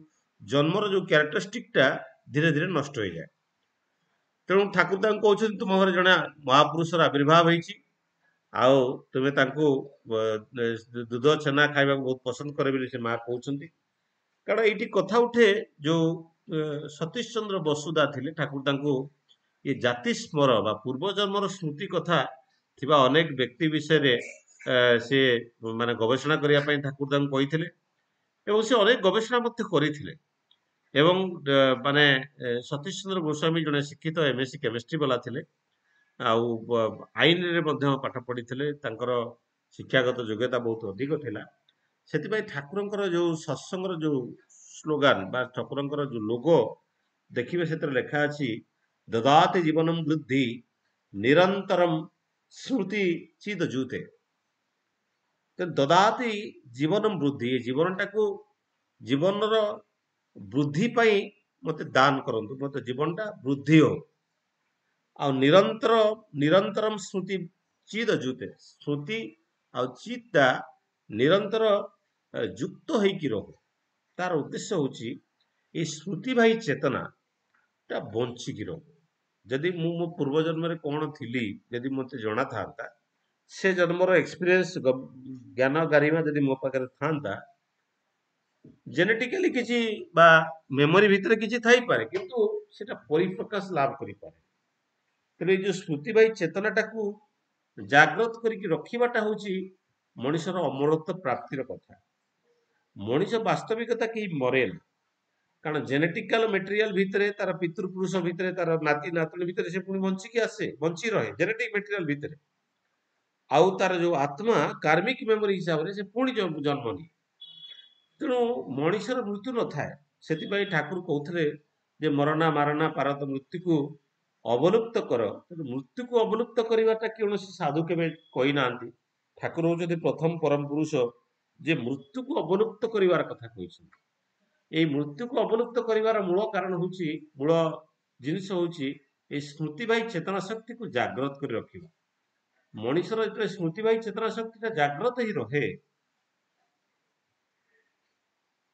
ଜନ୍ମର ଯୋଉ କ୍ୟାରେକ୍ଟରିଷ୍ଟିକଟା ଧୀରେ ଧୀରେ ନଷ୍ଟ ହେଇଯାଏ। ତେଣୁ ଠାକୁର ତାଙ୍କୁ କହୁଛନ୍ତି, ତୁମ ଘରେ ଜଣେ ମହାପୁରୁଷର ଆବିର୍ଭାବ ହେଇଛି, ଆଉ ତୁମେ ତାଙ୍କୁ ଦୁଧ ଛେନା ଖାଇବାକୁ ବହୁତ ପସନ୍ଦ କରେ ବୋଲି ସେ ମା କହୁଛନ୍ତି। କାରଣ ଏଇଠି କଥା ଉଠେ, ଯୋଉ ସତୀଶ ଚନ୍ଦ୍ର ବସୁଦା ଥିଲେ, ଠାକୁର ତାଙ୍କୁ ଏ ଜାତି ସ୍ମର ବା ପୂର୍ବ ଜନ୍ମର ସ୍ମୃତି କଥା ଥିବା ଅନେକ ବ୍ୟକ୍ତି ବିଷୟରେ ସେ ମାନେ ଗବେଷଣା କରିବା ପାଇଁ ଠାକୁର ତାଙ୍କୁ କହିଥିଲେ, ଏବଂ ସେ ଅନେକ ଗବେଷଣା ମଧ୍ୟ କରିଥିଲେ। ଏବଂ ମାନେ ସତୀଶ ଚନ୍ଦ୍ର ଗୋସ୍ୱାମୀ ଜଣେ ଶିକ୍ଷିତ ଏମଏସସି କେମିଷ୍ଟ୍ରି ବାଲା ଥିଲେ, ଆଉ ଆଇନରେ ମଧ୍ୟ ପାଠ ପଢିଥିଲେ। ତାଙ୍କର ଶିକ୍ଷାଗତ ଯୋଗ୍ୟତା ବହୁତ ଅଧିକ ଥିଲା। ସେଥିପାଇଁ ଠାକୁରଙ୍କର ଯୋଉ ସତ୍ସଙ୍ଗର ଯୋଉ ସ୍ଲୋଗାନ ବା ଠାକୁରଙ୍କର ଯୋଉ ଲୋଗୋ ଦେଖିବେ, ସେଥିରେ ଲେଖା ଅଛି, ଦଦାତି ଜୀବନମ୍ ବୃଦ୍ଧି ନିରନ୍ତରମ୍ ସ୍ମୃତି ଚିଦ ଜୁତେ। ଦଦାତି ଜୀବନମ୍ ବୃଦ୍ଧି, ଏ ଜୀବନଟାକୁ ଜୀବନର ବୃଦ୍ଧି ପାଇଁ ମତେ ଦାନ କରନ୍ତୁ, ମତେ ଜୀବନଟା ବୃଦ୍ଧି ହଉ। ଆଉ ନିରନ୍ତରମ ସ୍ମୃତି ଚିଦ ଜୁତେ, ସ୍ମୃତି ଆଉ ଚିତଟା ନିରନ୍ତର ଯୁକ୍ତ ହେଇକି ରହୁ। ତାର ଉଦ୍ଦେଶ୍ୟ ହଉଛି ଏଇ ସ୍ମୃତି ଭାଇ ଚେତନା ଟା ବଞ୍ଚିକି ରହୁ। ଯଦି ମୁଁ ମୋ ପୂର୍ବ ଜନ୍ମରେ କଣ ଥିଲି ଯଦି ମୋତେ ଜଣା ଥାନ୍ତା, ସେ ଜନ୍ମର ଏକ୍ସପିରିଏନ୍ସ ଜ୍ଞାନ ଗାରିମା ଯଦି ମୋ ପାଖରେ ଥାନ୍ତା, ଜେନେଟିକାଲି କିଛି ବା ମେମୋରି ଭିତରେ କିଛି ଥାଇପାରେ, କିନ୍ତୁ ସେଟା ପରିପ୍ରକାଶ ଲାଭ କରିପାରେ। ତେଣୁ ଏଇ ଯୋଉ ସ୍ମୃତିବାହୀ ଚେତନାଟାକୁ ଜାଗ୍ରତ କରିକି ରଖିବାଟା ହଉଛି ମଣିଷର ଅମରତ୍ୱ ପ୍ରାପ୍ତିର କଥା। ମଣିଷ ବାସ୍ତବିକତା କେହି ମରେନି, କାରଣ ଜେନେଟିକାଲ ମେଟେରିଆଲ ଭିତରେ ତାର ପିତୃପୁରୁଷ ଭିତରେ ତାର ନାତି ନାତୁଣୀ ଭିତରେ ସେ ପୁଣି ବଞ୍ଚିକି ଆସେ, ବଞ୍ଚି ରହେ ଜେନେଟିକ ମେଟେରିଆଲ ଭିତରେ। ଆଉ ତାର ଯୋଉ ଆତ୍ମା କାର୍ମିକ ମେମୋରି ହିସାବରେ ସେ ପୁଣି ଜନ୍ମ ନିଏ। ତେଣୁ ମଣିଷର ମୃତ୍ୟୁ ନଥାଏ। ସେଥିପାଇଁ ଠାକୁର କହୁଥିଲେ ଯେ ମରଣା ମାରଣା ପାରତ ମୃତ୍ୟୁକୁ ଅବଲୁପ୍ତ କର। ତେଣୁ ମୃତ୍ୟୁକୁ ଅବଲୁପ୍ତ କରିବାଟା କୌଣସି ସାଧୁ କେବେ କହିନାହାନ୍ତି। ଠାକୁର ହଉଛନ୍ତି ପ୍ରଥମ ପରମ ପୁରୁଷ ଯେ ମୃତ୍ୟୁକୁ ଅବଲୁପ୍ତ କରିବାର କଥା କହିଛନ୍ତି। ଏଇ ମୃତ୍ୟୁକୁ ଅବଲୁପ୍ତ କରିବାର ମୂଳ କାରଣ ହଉଛି, ମୂଳ ଜିନିଷ ହଉଛି ଏଇ ସ୍ମୃତିବାହୀ ଚେତନା ଶକ୍ତିକୁ ଜାଗ୍ରତ କରି ରଖିବା। ମଣିଷର ଯେତେବେଳେ ସ୍ମୃତିବାହୀ ଚେତନା ଶକ୍ତିଟା ଜାଗ୍ରତ ହେଇ ରହେ,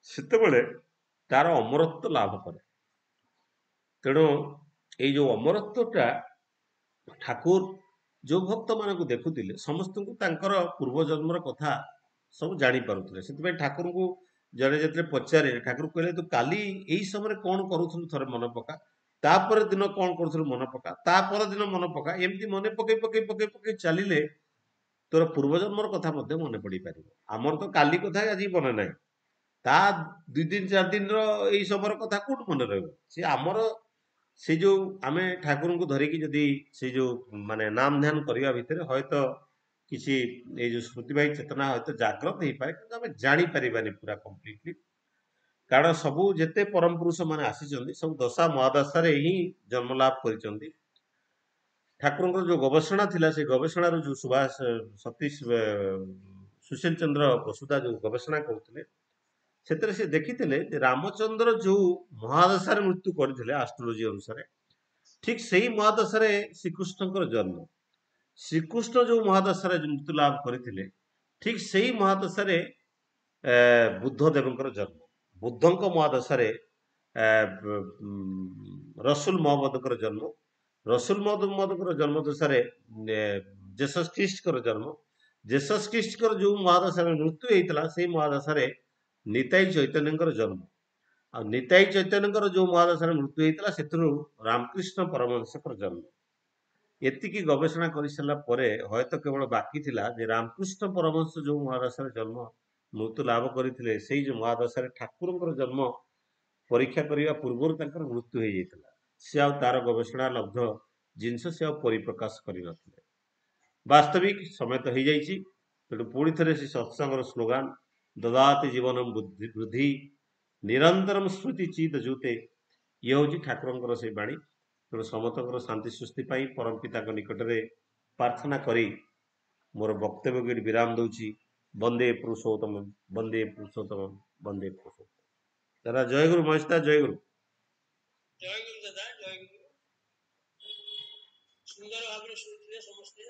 ସେତେବେଳେ ତାର ଅମରତ୍ୱ ଲାଭ କରେ। ତେଣୁ ଏଇ ଯୋଉ ଅମରତ୍ୱଟା ଠାକୁର ଯୋଉ ଭକ୍ତ ମାନଙ୍କୁ ଦେଖୁଥିଲେ ସମସ୍ତଙ୍କୁ ତାଙ୍କର ପୂର୍ବ ଜନ୍ମର କଥା ସବୁ ଜାଣି ପାରୁଥିଲେ। ସେଥିପାଇଁ ଠାକୁରଙ୍କୁ ଜଣେ ଯେତେବେଳେ ପଚାରେ, ଠାକୁର କହିଲେ ତୁ କାଲି ଏଇ ସମୟରେ କଣ କରୁଥିଲୁ ଥରେ ମନେ ପକା, ତାପରେ ଦିନ କଣ କରୁଥିଲୁ ମନେ ପକା, ତାପର ଦିନ ମନେ ପକା, ଏମିତି ମନେ ପକେଇ ପକେଇ ପକେଇ ପକେଇ ଚାଲିଲେ ତୋର ପୂର୍ବଜନ୍ମର କଥା ମଧ୍ୟ ମନେ ପଡିପାରିବ। ଆମର ତ କାଲି କଥା ଆଜି ମନେ ନାହିଁ, ତା 2 ଦିନ 4 ଦିନର ଏଇ ସମୟର କଥା କୋଉଠୁ ମନେ ରହିବ। ସେ ଆମର ସେ ଯୋଉ ଆମେ ଠାକୁରଙ୍କୁ ଧରିକି ଯଦି ସେ ଯୋଉ ମାନେ ନାମ ଧ୍ୟାନ କରିବା ଭିତରେ ହୟତ କିଛି ଏଇ ଯୋଉ ସ୍ମୃତିବାହୀ ଚେତନା ହୟତ ଜାଗ୍ରତ ହେଇପାରେ, କିନ୍ତୁ ଆମେ ଜାଣିପାରିବାନି ପୁରା କମ୍ପ୍ଲିଟଲି। କାରଣ ସବୁ ଯେତେ ପରମ ପୁରୁଷ ମାନେ ଆସିଛନ୍ତି ସବୁ ଦଶା ମହାଦଶାରେ ହିଁ ଜନ୍ମ ଲାଭ କରିଛନ୍ତି। ଠାକୁରଙ୍କର ଯୋଉ ଗବେଷଣା ଥିଲା, ସେ ଗବେଷଣାରୁ ଯୋଉ ସୁଭାଷ ସତୀଶ ସୁଶୀଲ ଚନ୍ଦ୍ର ବସୁଧା ଯୋଉ ଗବେଷଣା କରୁଥିଲେ, ସେଥିରେ ସେ ଦେଖିଥିଲେ ଯେ ରାମଚନ୍ଦ୍ର ଯୋଉ ମହାଦଶାରେ ମୃତ୍ୟୁ କରିଥିଲେ ଆଷ୍ଟ୍ରୋଲୋଜି ଅନୁସାରେ, ଠିକ ସେଇ ମହାଦଶାରେ ଶ୍ରୀକୃଷ୍ଣଙ୍କର ଜନ୍ମ। ଶ୍ରୀକୃଷ୍ଣ ଯୋଉ ମହାଦଶାରେ ମୃତ୍ୟୁ ଲାଭ କରିଥିଲେ, ଠିକ ସେଇ ମହାଦଶାରେ ବୁଦ୍ଧ ଦେବଙ୍କର ଜନ୍ମ। ବୁଦ୍ଧଙ୍କ ମହାଦଶାରେ ରସୁଲ ମହମ୍ମଦଙ୍କର ଜନ୍ମ। ରସୁଲ ମହମ୍ମଦଙ୍କର ଜନ୍ମ ଦଶାରେ ଜେସସ୍ ଖ୍ରୀଷ୍ଟଙ୍କର ଜନ୍ମ। ଜେସସ୍ ଖ୍ରୀଷ୍ଟଙ୍କର ଯୋଉ ମହାଦଶାରେ ମୃତ୍ୟୁ ହେଇଥିଲା, ସେଇ ମହାଦଶାରେ ନିତାଇ ଚୈତନ୍ୟଙ୍କର ଜନ୍ମ। ଆଉ ନିତାଇ ଚୈତନ୍ୟଙ୍କର ଯୋଉ ମହାଦଶାରେ ମୃତ୍ୟୁ ହେଇଥିଲା, ସେଥିରୁ ରାମକୃଷ୍ଣ ପରମହଂସଙ୍କର ଜନ୍ମ। ଏତିକି ଗବେଷଣା କରିସାରିଲା ପରେ ହୟତ କେବଳ ବାକି ଥିଲା ଯେ ରାମକୃଷ୍ଣ ପରମହଂସ ଯୋଉ ମହାଦଶାରେ ଜନ୍ମ ମୃତ୍ୟୁ ଲାଭ କରିଥିଲେ, ସେଇ ଯୋଉ ମହାଦଶାରେ ଠାକୁରଙ୍କର ଜନ୍ମ ପରୀକ୍ଷା କରିବା ପୂର୍ବରୁ ତାଙ୍କର ମୃତ୍ୟୁ ହେଇଯାଇଥିଲା। ସେ ଆଉ ତାର ଗବେଷଣା ଲବ୍ଧ ଜିନିଷ ସେ ଆଉ ପରିପ୍ରକାଶ କରିନଥିଲେ। ବାସ୍ତବିକ ସମୟ ତ ହେଇଯାଇଛି। ତେଣୁ ପୁଣି ଥରେ ସେ ସତ୍ସଙ୍ଗର ସ୍ଲୋଗାନ ଦଦାତି ଜୀବନମ ବୃଦ୍ଧି ନିରନ୍ତରମ ସ୍ମୃତି ଚିତ ଜୁତେ, ଇଏ ହଉଛି ଠାକୁରଙ୍କର ସେଇ ବାଣୀ। ତେଣୁ ସମସ୍ତଙ୍କର ଶାନ୍ତି ସୃଷ୍ଟି ପାଇଁ ପରମ ପିତାଙ୍କ ନିକଟରେ ପ୍ରାର୍ଥନା କରି ମୋର ବକ୍ତବ୍ୟକୁ ଏଠି ବିରାମ ଦଉଛି। ବନ୍ଦେ ପୁରୁଷୋତ୍ତମ, ବନ୍ଦେ ପୁରୁଷୋତ୍ତମ, ବନ୍ଦେ ପୁରୁଷୋତ୍ତମ। ଦାଦା ଜୟଗୁରୁ, ମହେଶ ଦା ଜୟଗୁରୁ। ଜୟ ଗୁରୁ ଦାଦା, ଜୟ ଗୁରୁ। ସୁନ୍ଦର ଭାବରେ ଶୁଣୁଥିଲେ ସମସ୍ତେ।